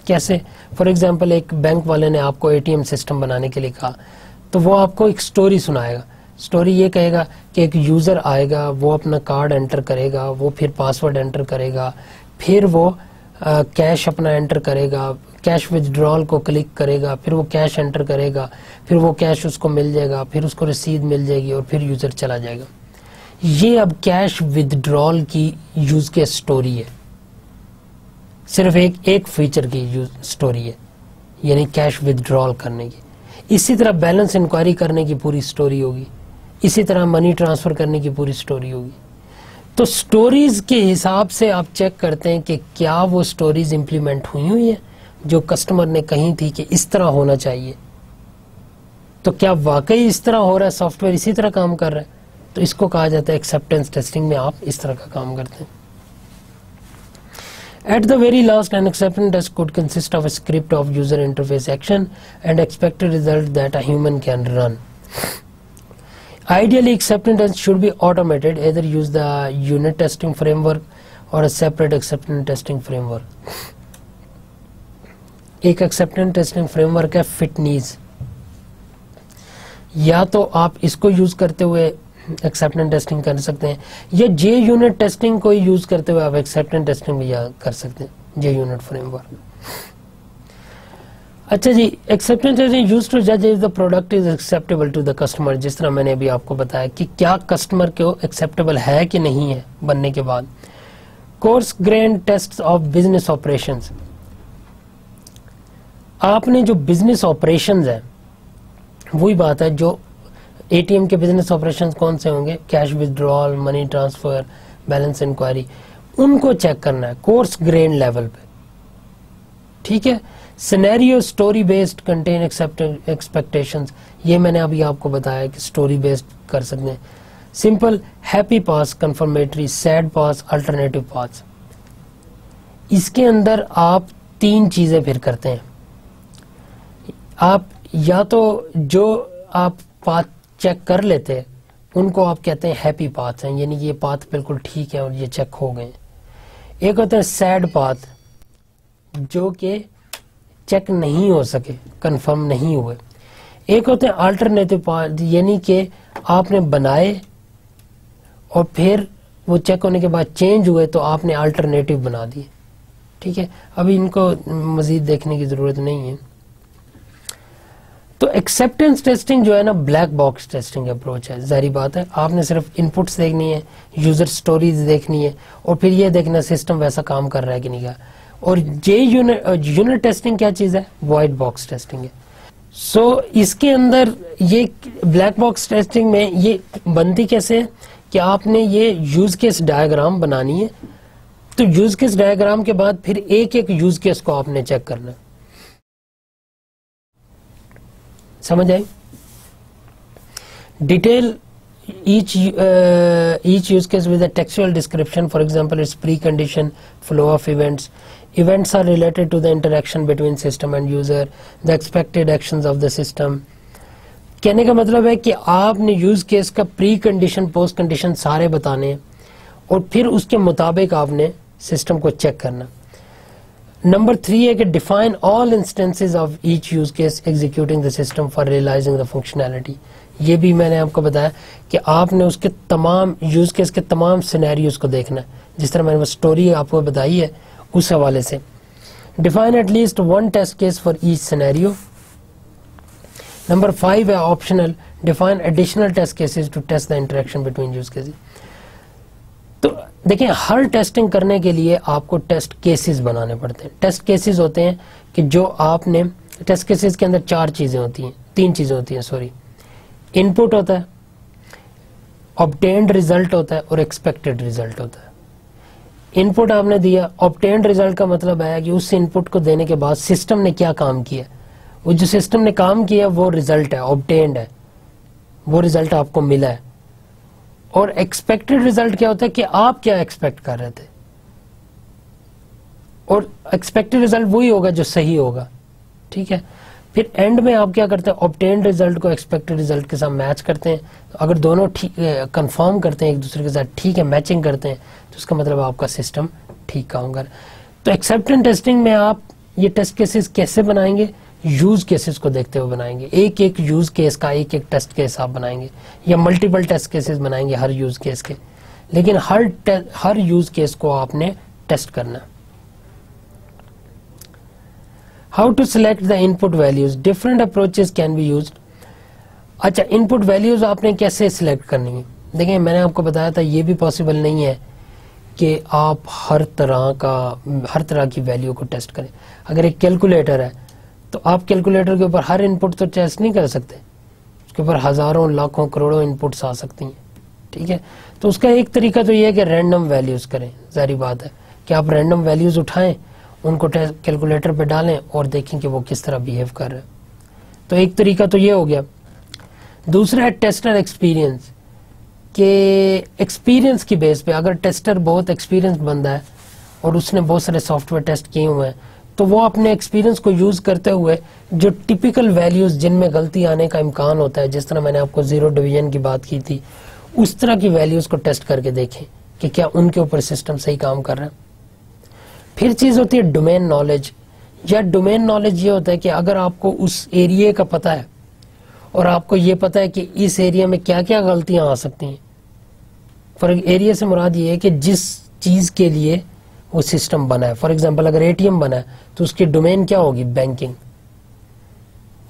[SPEAKER 1] کیسے؟ فار ایگزامپل ایک بینک والے نے آپ کو اے ٹی ایم سسٹم بنانے کے لیے کہا, تو وہ آپ کو ایک سٹوری سنائے گا. سٹوری یہ کہے گا کہ ایک یوزر آئے گا, وہ اپنا کارڈ انٹر کرے گا, وہ پھر پاسورڈ انٹر کرے گا, پھر وہ کیش اپنا انٹر کرے گا, کیش ودڈرال کو کلک کرے گا, پھر وہ کیش انٹر کرے گا, پھر وہ کیش اس کو مل جائے گا, پھر اس کو رسید مل جائے گی اور پھر یوزر چلا جائے گا. یہ اب کیش ودڈرال کی یوز کے سٹوری ہے, صرف ایک فیچر کی سٹوری ہے, یعنی کیش ودڈرال کرنے کی. اسی طرح بیلنس انکوائری کرنے کی پوری سٹوری ہوگی, اسی طرح منی ٹرانسفر کرنے کی پوری سٹوری ہوگی. تو سٹوریز کے حساب سے آپ چیک کرتے ہیں کہ کیا وہ سٹوریز امپلیمنٹ ہوئی ہیں جو کسٹمر نے کہی تھی کہ اس طرح ہونا چاہیے. تو کیا واقعی اس طرح ہو رہا ہے, سافٹ ویئر اسی طرح کام کر رہا ہے؟ تو اس کو کہا جاتا ہے ایکسیپٹنس ٹیسٹنگ میں آپ اس طرح کا کام کرتے ہیں. At the very last, an acceptance test could consist of a script of user interface action and expected result that a human can run. Ideally, acceptance tests should be automated, either use the unit testing framework or a separate acceptance testing framework. ایک acceptance testing framework ہے FitNease. یا تو آپ اس کو use کرتے ہوئے acceptance testing کر سکتے ہیں, یا جے یونٹ ٹیسٹنگ کو یوز کرتے ہوئے آپ ایکسیپٹنس ٹیسٹنگ بھی کر سکتے ہیں, جے یونٹ فریم ورک. اچھا جی, ایکسیپٹنس ٹیسٹنگ یوز ٹو جج if the product is acceptable to the customer. جس طرح میں نے ابھی آپ کو بتایا کہ کیا کسٹمر کو ایکسیپٹیبل ہے کہ نہیں ہے بننے کے بعد. Course green test of business operations. آپ نے جو بزنس آپریشنز ہیں وہی بات ہے, جو اے ٹی ایم کے بزنس آپریشنز کون سے ہوں گے؟ Cash withdrawal, money transfer, balance inquiry, ان کو چیک کرنا ہے کورس گرین لیول پہ. ٹھیک ہے. Scenario story based contain expectations, یہ میں نے ابھی آپ کو بتایا کہ اسٹوری بیسڈ کر سکتے ہیں. سمپل, ہیپی پاس, کنفرمیٹری, سیڈ پاس, الٹرنیٹو پاس. اس کے اندر آپ 3 چیزیں پھر کرتے ہیں. آپ یا تو جو آپ پاتھ چیک کر لیتے ان کو آپ کہتے ہیں ہیپی پاتھ ہیں, یعنی یہ پاتھ بالکل ٹھیک ہے اور یہ چیک ہو گئے. ایک ہوتا ہے سیڈ پاتھ, جو کہ چیک نہیں ہو سکے, کنفرم نہیں ہوئے. ایک ہوتے ہیں آلٹرنیٹو پاتھ, یعنی کہ آپ نے بنائے اور پھر وہ چیک ہونے کے بعد چینج ہوئے تو آپ نے آلٹرنیٹو بنا دیے. ٹھیک ہے, ابھی ان کو مزید دیکھنے کی ضرورت نہیں ہے. تو ایکسیپٹنس ٹیسٹنگ جو ہے نا بلیک باکس ٹیسٹنگ اپروچ ہے. ظاہری بات ہے آپ نے صرف ان پٹس دیکھنی ہے, یوزر سٹوریز دیکھنی ہے, اور پھر یہ دیکھنا سسٹم ویسا کام کر رہا ہے کہ نہیں. اور یونٹ ٹیسٹنگ کیا چیز ہے؟ وائٹ باکس ٹیسٹنگ ہے. سو اس کے اندر یہ بلیک باکس ٹیسٹنگ میں یہ بنتی کیسے ہے کہ آپ نے یہ یوز کیس ڈائیگرام بنانی ہے. تو یوز کیس ڈائیگرام کے بعد پھر ایک ایک یوز کیس کو آپ نے چیک کرنا ہے. سمجھ آئی؟ Detail each use case with a textual description. For example, its precondition, flow of events. Events are related to the interaction between system and user, the expected actions of the system. کہنے کا مطلب ہے کہ آپ نے use case کا pre condition post condition سارے بتانے ہیں اور پھر اس کے مطابق آپ نے سسٹم کو چیک کرنا. نمبر 3 ہے کہ define all instances of each use case executing the system for realizing the functionality. یہ بھی میں نے آپ کو بتایا کہ آپ نے اس کے تمام یوز کیس کے تمام سینیریوز کو دیکھنا ہے, جس طرح میں نے اسٹوری آپ کو بتائی ہے اس حوالے سے. Define at least one test case for each scenario. Number 5 ہے optional, define additional test cases to test the interaction between use cases. تو دیکھیں ہر ٹیسٹنگ کرنے کے لیے آپ کو ٹیسٹ کیسز بنانے پڑتے ہیں. ٹیسٹ کیسز ہوتے ہیں کہ جو آپ نے ٹیسٹ کیسز کے اندر 3 چیزیں ہوتی ہیں سوری. ان پٹ ہوتا ہے, obtained ریزلٹ ہوتا ہے, اور ایکسپیکٹڈ ریزلٹ ہوتا ہے. ان پٹ آپ نے دیا, obtained ریزلٹ کا مطلب ہے کہ اس ان پٹ کو دینے کے بعد سسٹم نے کیا کام کیا, وہ جو سسٹم نے کام کیا وہ ریزلٹ ہے, obtained ہے, وہ ریزلٹ آپ کو ملا ہے. اور ایکسپیکٹڈ ریزلٹ کیا ہوتا ہے کہ آپ کیا ایکسپیکٹ کر رہے تھے, اور ایکسپیکٹڈ ریزلٹ وہی ہوگا جو صحیح ہوگا. ٹھیک ہے, پھر اینڈ میں آپ کیا کرتے ہیں, obtained ریزلٹ کو ایکسپیکٹڈ ریزلٹ کے ساتھ میچ کرتے ہیں. اگر دونوں کنفرم کرتے ہیں ایک دوسرے کے ساتھ, ٹھیک ہے, میچنگ کرتے ہیں, تو اس کا مطلب آپ کا سسٹم ٹھیک کام کر. تو ایکسیپٹنس ٹیسٹنگ میں آپ یہ ٹیسٹ کیسز کیسے بنائیں گے؟ یوز کیسز کو دیکھتے ہوئے بنائیں گے. ایک ایک یوز کیس کا ایک ایک ٹیسٹ کیس آپ بنائیں گے, یا ملٹیپل ٹیسٹ کیسز بنائیں گے ہر یوز کیس کے, لیکن ہر یوز کیس کو آپ نے ٹیسٹ کرنا. How to select the input values? Different approaches can be used. اچھا, input values آپ نے کیسے سلیکٹ کرنی ہے؟ دیکھیں میں نے آپ کو بتایا تھا یہ بھی پاسبل نہیں ہے کہ آپ ہر طرح کی ویلیو کو ٹیسٹ کریں. اگر ایک کیلکولیٹر ہے تو آپ کیلکولیٹر کے اوپر ہر ان پٹ تو ٹیسٹ نہیں کر سکتے, اس کے اوپر ہزاروں لاکھوں کروڑوں ان پٹس آ سکتی ہیں. ٹھیک ہے, تو اس کا ایک طریقہ تو یہ ہے کہ رینڈم ویلیوز کریں. ظاہری بات ہے کہ آپ رینڈم ویلیوز اٹھائیں, ان کو کیلکولیٹر پہ ڈالیں اور دیکھیں کہ وہ کس طرح بیہیو کر رہے ہیں. تو ایک طریقہ تو یہ ہو گیا. دوسرا ہے ٹیسٹر ایکسپیرینس, کہ ایکسپیرینس کی بیس پہ اگر ٹیسٹر بہت ایکسپیرینس بندہ ہے اور اس نے بہت سارے سافٹ ویئر ٹیسٹ کیے ہوئے ہیں, تو وہ اپنے ایکسپیرینس کو یوز کرتے ہوئے جو ٹپیکل ویلیوز جن میں غلطی آنے کا امکان ہوتا ہے, جس طرح میں نے آپ کو زیرو ڈویژن کی بات کی تھی, اس طرح کی ویلیوز کو ٹیسٹ کر کے دیکھیں کہ کیا ان کے اوپر سسٹم صحیح کام کر رہا ہے. پھر چیز ہوتی ہے ڈومین نالج. یا ڈومین نالج یہ ہوتا ہے کہ اگر آپ کو اس ایریے کا پتہ ہے اور آپ کو یہ پتہ ہے کہ اس ایریا میں کیا کیا غلطیاں آ سکتی ہیں. فار ایریا سے مراد یہ ہے کہ جس چیز کے لیے وہ سسٹم بنا ہے. فار ایگزامپل اگر ATM بنا ہے تو اس کی ڈومین کیا ہوگی؟ بینکنگ.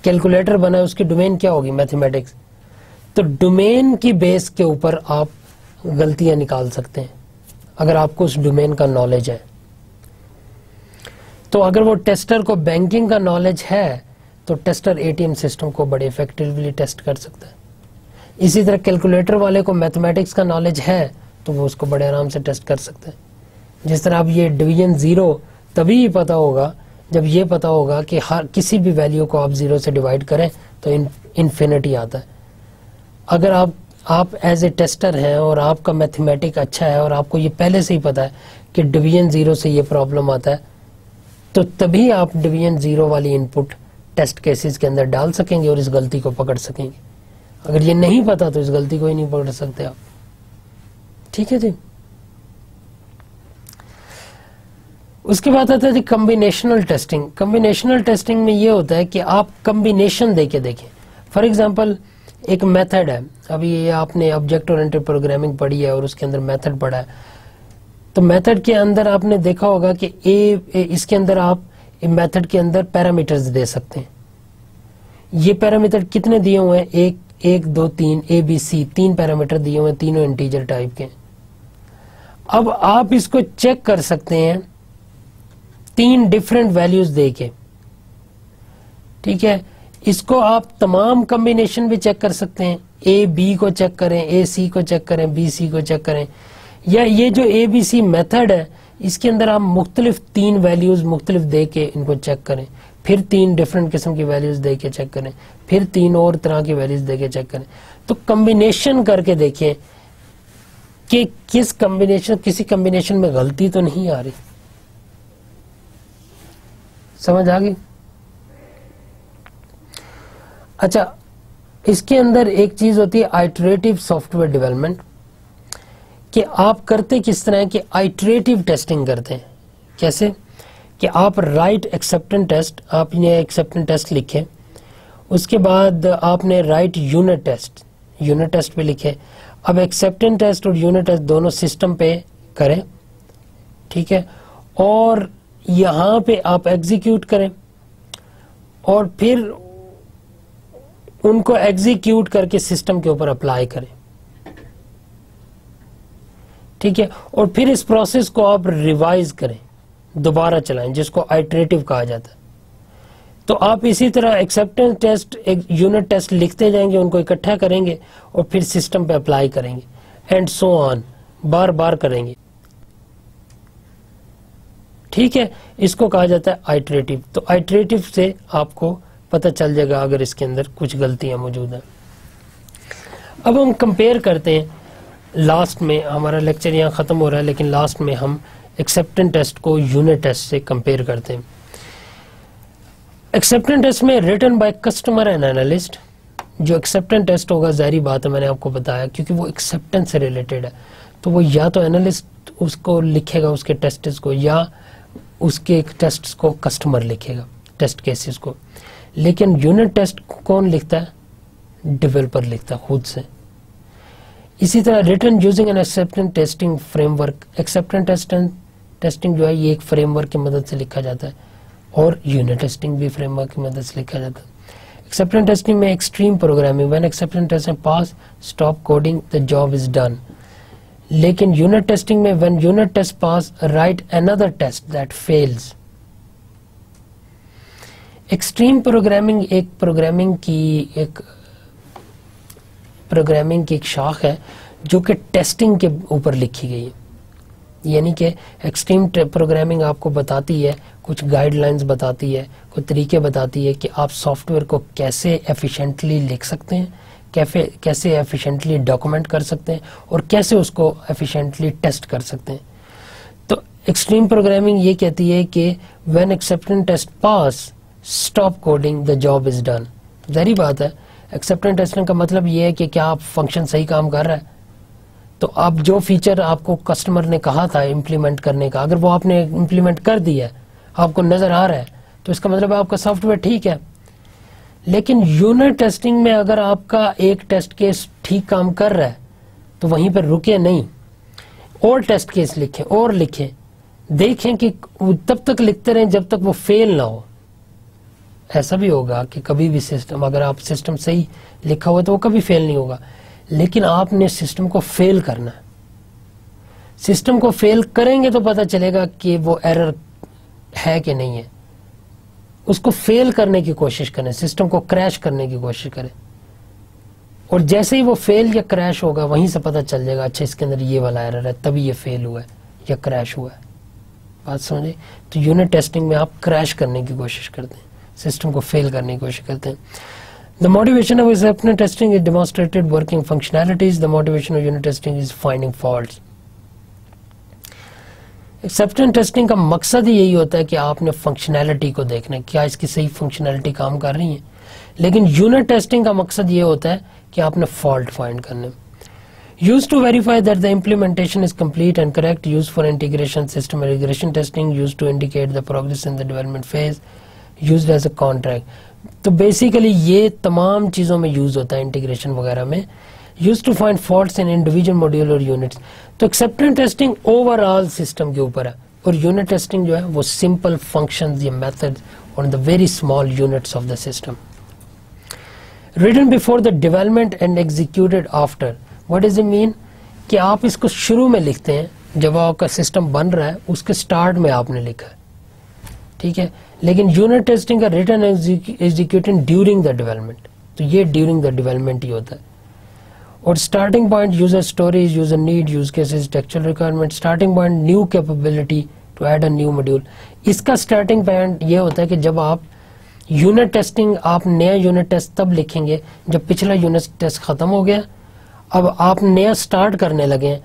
[SPEAKER 1] کیلکولیٹر بنا ہے, اس کی ڈومین کیا ہوگی؟ میتھمیٹکس. تو ڈومین کی بیس کے اوپر آپ غلطیاں نکال سکتے ہیں اگر آپ کو اس ڈومین کا نالج ہے. تو اگر وہ ٹیسٹر کو بینکنگ کا نالج ہے تو ٹیسٹر ATM سسٹم کو بڑے افیکٹولی ٹیسٹ کر سکتا ہے. اسی طرح کیلکولیٹر والے کو میتھمیٹکس کا نالج ہے تو وہ اس کو بڑے آرام سے ٹیسٹ کر سکتا ہے. جس طرح اب یہ ڈویژن زیرو تبھی ہی پتا ہوگا جب یہ پتا ہوگا کہ ہر کسی بھی ویلیو کو آپ زیرو سے ڈیوائڈ کریں تو انفینٹی آتا ہے. اگر آپ ایز اے ٹیسٹر ہیں اور آپ کا میتھمیٹک اچھا ہے اور آپ کو یہ پہلے سے ہی پتا ہے کہ ڈویژن زیرو سے یہ پرابلم آتا ہے, تو تبھی آپ ڈویژن زیرو والی ان پٹ ٹیسٹ کیسز کے اندر ڈال سکیں گے اور اس غلطی کو پکڑ سکیں گے. اگر یہ نہیں پتا تو اس غلطی کو ہی نہیں پکڑ سکتے آپ. ٹھیک ہے جی. اس کے بعد آتا ہے جی کمبینیشنل ٹیسٹنگ. کمبینیشنل ٹیسٹنگ میں یہ ہوتا ہے کہ آپ کمبینیشن دے کے دیکھیں. فار ایگزامپل ایک میتھڈ ہے, ابھی یہ آپ نے آبجیکٹ اورینٹڈ پروگرامنگ پڑھی ہے اور اس کے اندر میتھڈ پڑھا ہے, تو میتھڈ کے اندر آپ نے دیکھا ہوگا کہ اس کے اندر آپ میتھڈ کے اندر پیرامیٹرز دے سکتے ہیں. یہ پیرامیٹر کتنے دیے ہوئے ہیں؟ 1 2 3 ABC, 3 پیرامیٹر دیے ہوئے ہیں, تینوں انٹیجر ٹائپ کے. اب آپ اس کو چیک کر سکتے ہیں 3 ڈفرینٹ ویلیوز دے کے, ٹھیک ہے. اس کو آپ تمام کمبینیشن بھی چیک کر سکتے ہیں, AB کو چیک کریں, AC کو چیک کریں, BC کو چیک کریں, یا یہ جو ABC میتھڈ ہے اس کے اندر آپ مختلف 3 ویلیوز مختلف دے کے ان کو چیک کریں, پھر 3 ڈفرینٹ قسم کی ویلیوز دے کے چیک کریں, پھر 3 اور طرح کی ویلیوز دے کے چیک کریں. تو کمبینیشن کر کے دیکھیں کہ کسی کمبینیشن میں غلطی تو نہیں آ رہی. سمجھ آ گئی؟ اچھا, اس کے اندر ایک چیز ہوتی ہے آئٹریٹو سافٹ ویئر ڈیولپمنٹ, کہ آپ کرتے کس طرح کہ آئٹریٹو ٹیسٹنگ کرتے ہیں. کیسے کہ آپ رائٹ ایکسیپٹنس ٹیسٹ, آپ نے ایکسیپٹنس ٹیسٹ لکھے, اس کے بعد آپ نے رائٹ یونٹ ٹیسٹ پہ لکھے. اب ایکسیپٹنس ٹیسٹ اور یونٹ ٹیسٹ دونوں سسٹم پہ کریں, ٹھیک ہے, اور یہاں پہ آپ ایگزیکیوٹ کریں, اور پھر ان کو ایگزیکیوٹ کر کے سسٹم کے اوپر اپلائی کریں, ٹھیک ہے, اور پھر اس پروسیس کو آپ ریوائز کریں, دوبارہ چلائیں, جس کو آئٹریٹو کہا جاتا ہے. تو آپ اسی طرح ایکسیپٹنس ٹیسٹ, یونٹ ٹیسٹ لکھتے جائیں گے, ان کو اکٹھا کریں گے اور پھر سسٹم پہ اپلائی کریں گے, اینڈ سو آن, بار بار کریں گے, ٹھیک ہے. اس کو کہا جاتا ہے آئٹریٹو. تو آئٹریٹو سے آپ کو پتہ چل جائے گا اگر اس کے اندر کچھ غلطیاں موجود ہیں. اب ہم کمپیئر کرتے ہیں, لاسٹ میں ہمارا لیکچر یہاں ختم ہو رہا ہے, لیکن لاسٹ میں ہم ایکسیپٹنس ٹیسٹ کو یونٹ ٹیسٹ سے کمپیئر کرتے ہیں. ایکسیپٹنس ٹیسٹ میں written by customer and analyst, جو ایکسیپٹنس ٹیسٹ ہوگا ظاہری بات ہے, میں نے آپ کو بتایا, کیونکہ وہ ایکسیپٹنس سے ریلیٹڈ ہے, تو وہ یا تو اینالسٹ اس کو لکھے گا اس کے ٹیسٹس کو, یا اس کے ٹیسٹس کو کسٹمر لکھے گا, ٹیسٹ کیسز کو. لیکن یونٹ ٹیسٹ کون لکھتا ہے؟ ڈیولپر لکھتا ہے خود سے. اسی طرح return using an acceptance testing frame work, acceptance testing جو ہے یہ ایک فریم ورک کی مدد سے لکھا جاتا ہے, اور یونٹ ٹیسٹنگ بھی فریم ورک کی مدد سے لکھا جاتا ہے. ایکسیپٹنس ٹیسٹنگ میں extreme programming, when acceptance test pass stop coding the job is done. لیکن یونٹ ٹیسٹنگ میں when unit test pass write another test that fails. Extreme programming ایک پروگرامنگ کی ایک شاخ ہے جو کہ ٹیسٹنگ کے اوپر لکھی گئی ہے. یعنی کہ ایکسٹریم پروگرامنگ آپ کو بتاتی ہے, کچھ گائیڈ لائنز بتاتی ہے, کچھ طریقے بتاتی ہے کہ آپ سافٹ ویئر کو کیسے ایفیشینٹلی لکھ سکتے ہیں, کیسے ایفیشینٹلی ڈاکومنٹ کر سکتے ہیں, اور کیسے اس کو ایفیشینٹلی ٹیسٹ کر سکتے ہیں. تو ایکسٹریم پروگرامنگ یہ کہتی ہے کہ when acceptance test pass stop coding the job is done. ظاہری بات ہے, ایکسیپٹنس ٹیسٹنگ کا مطلب یہ ہے کہ کیا آپ فنکشن صحیح کام کر رہا ہے, تو آپ جو فیچر آپ کو کسٹمر نے کہا تھا امپلیمنٹ کرنے کا, اگر وہ آپ نے امپلیمنٹ کر دیا ہے, آپ کو نظر آ رہا ہے, تو اس کا مطلب ہے آپ کا سافٹ ویئر ٹھیک ہے. لیکن یونٹ ٹیسٹنگ میں اگر آپ کا ایک ٹیسٹ کیس ٹھیک کام کر رہا ہے تو وہیں پر رکے نہیں, اور ٹیسٹ کیس لکھیں اور لکھیں, دیکھیں کہ تب تک لکھتے رہیں جب تک وہ فیل نہ ہو. ایسا بھی ہوگا کہ کبھی بھی سسٹم, اگر آپ سسٹم صحیح لکھا ہوا تو وہ کبھی فیل نہیں ہوگا, لیکن آپ نے سسٹم کو فیل کرنا ہے. سسٹم کو فیل کریں گے تو پتہ چلے گا کہ وہ ایرر ہے کہ نہیں ہے. اس کو فیل کرنے کی کوشش کریں, سسٹم کو کریش کرنے کی کوشش کریں, اور جیسے ہی وہ فیل یا کریش ہوگا وہیں سے پتہ چل جائے گا اچھا اس کے اندر یہ والا ایرر ہے, تبھی یہ فیل ہوا ہے یا کریش ہوا ہے. بات سمجھے؟ تو یونٹ ٹیسٹنگ میں آپ کریش کرنے کی کوشش کرتے ہیں, سسٹم کو فیل کرنے کی کوشش کرتے ہیں. The motivation of acceptance testing is demonstrated working functionalities. The motivation of unit testing is finding faults. Acceptance testing کا مقصد ہی یہی ہوتا ہے کہ آپ نے فنکشنالٹی کو دیکھنا ہے, کیا اس کی صحیح فنکشنالٹی کام کر رہی ہے. لیکن یونٹ ٹیسٹنگ کا مقصد یہ ہوتا ہے کہ آپ نے فالٹ فائنڈ کرنا ہے. Used to verify that the implementation is complete and correct. Used for integration, system and regression testing. Used to indicate the progress in the development phase. Used as a contract. تو basically یہ تمام چیزوں میں use ہوتا ہے integration وغیرہ میں. Used to find faults in individual module or units. تو acceptance testing over all system کے اوپر ہے, اور یونٹ ٹیسٹنگ جو ہے وہ سمپل فنکشنز یا method on the very small units of the system. Written before the development and executed after. What does it mean? کہ آپ اس کو شروع میں لکھتے ہیں جب آپ کا سسٹم بن رہا ہے, اس کے سٹارٹ میں آپ نے لکھا ہے, ٹھیک ہے. لیکن یونٹ ٹیسٹنگ کا written executing during the development, تو یہ ڈیورنگ دا ڈیولپمنٹ ہی ہوتا ہے. اور starting point user stories, user need, use cases, texture requirement. Starting point new capability to add a new module. اس کا اسٹارٹنگ پوائنٹ یہ ہوتا ہے کہ جب آپ یونٹ ٹیسٹنگ, آپ نیا یونٹ ٹیسٹ تب لکھیں گے جب پچھلا یونٹ ٹیسٹ ختم ہو گیا, اب آپ نیا سٹارٹ کرنے لگے ہیں,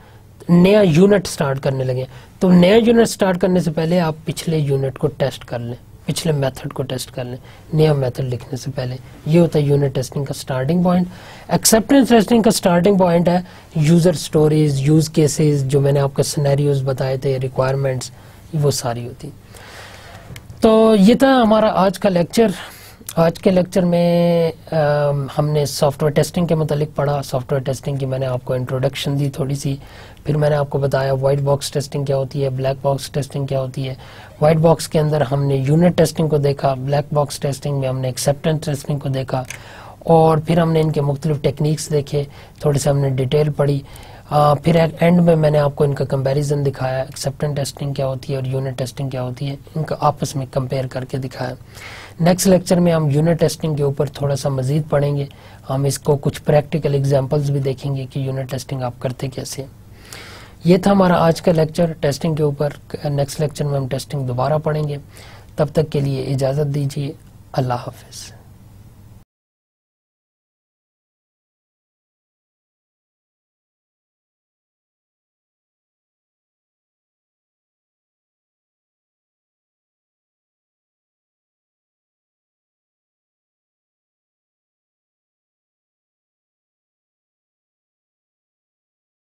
[SPEAKER 1] نیا یونٹ سٹارٹ کرنے لگے. تو نیا یونٹ سٹارٹ کرنے سے پہلے آپ پچھلے یونٹ کو ٹیسٹ کر لیں, پچھلے میتھڈ کو ٹیسٹ کر لیں نیا میتھڈ لکھنے سے پہلے. یہ ہوتا ہے یونٹ ٹیسٹنگ کا سٹارٹنگ پوائنٹ. ایکسیپٹنس ٹیسٹنگ کا سٹارٹنگ پوائنٹ ہے یوزر سٹوریز, یوز کیسز, جو میں نے آپ کو سینیریوز بتائے تھے, ریکوائرمنٹس, وہ ساری ہوتی. تو یہ تھا ہمارا آج کا لیکچر. آج کے لیکچر میں ہم نے سافٹ ویئر ٹیسٹنگ کے متعلق پڑھا. سافٹ ویئر ٹیسٹنگ کی میں نے آپ کو انٹروڈکشن دی تھوڑی سی, پھر میں نے آپ کو بتایا وائٹ باکس ٹیسٹنگ کیا ہوتی ہے, بلیک باکس ٹیسٹنگ کیا ہوتی ہے. وائٹ باکس کے اندر ہم نے یونٹ ٹیسٹنگ کو دیکھا, بلیک باکس ٹیسٹنگ میں ہم نے ایکسیپٹنس ٹیسٹنگ کو دیکھا, اور پھر ہم نے ان کے مختلف ٹیکنیکس دیکھے, تھوڑے سے ہم نے ڈیٹیل پڑھی. پھر اینڈ میں میں نے آپ کو ان کا کمپیریزن دکھایا, ایکسیپٹنس ٹیسٹنگ کیا ہوتی ہے اور یونٹ ٹیسٹنگ کیا ہوتی ہے, ان کا آپس میں کمپیئر کر کے دکھایا. نیکسٹ لیکچر میں ہم یونٹ ٹیسٹنگ کے اوپر تھوڑا سا مزید پڑھیں گے. ہم اس کو کچھ پریکٹیکل ایگزامپلز بھی دیکھیں گے کہ یونٹ ٹیسٹنگ آپ کرتے کیسے. یہ تھا ہمارا آج کا لیکچر ٹیسٹنگ کے اوپر. نیکسٹ لیکچر میں ہم ٹیسٹنگ دوبارہ پڑھیں گے. تب تک کے لیے اجازت دیجیے. اللہ حافظ.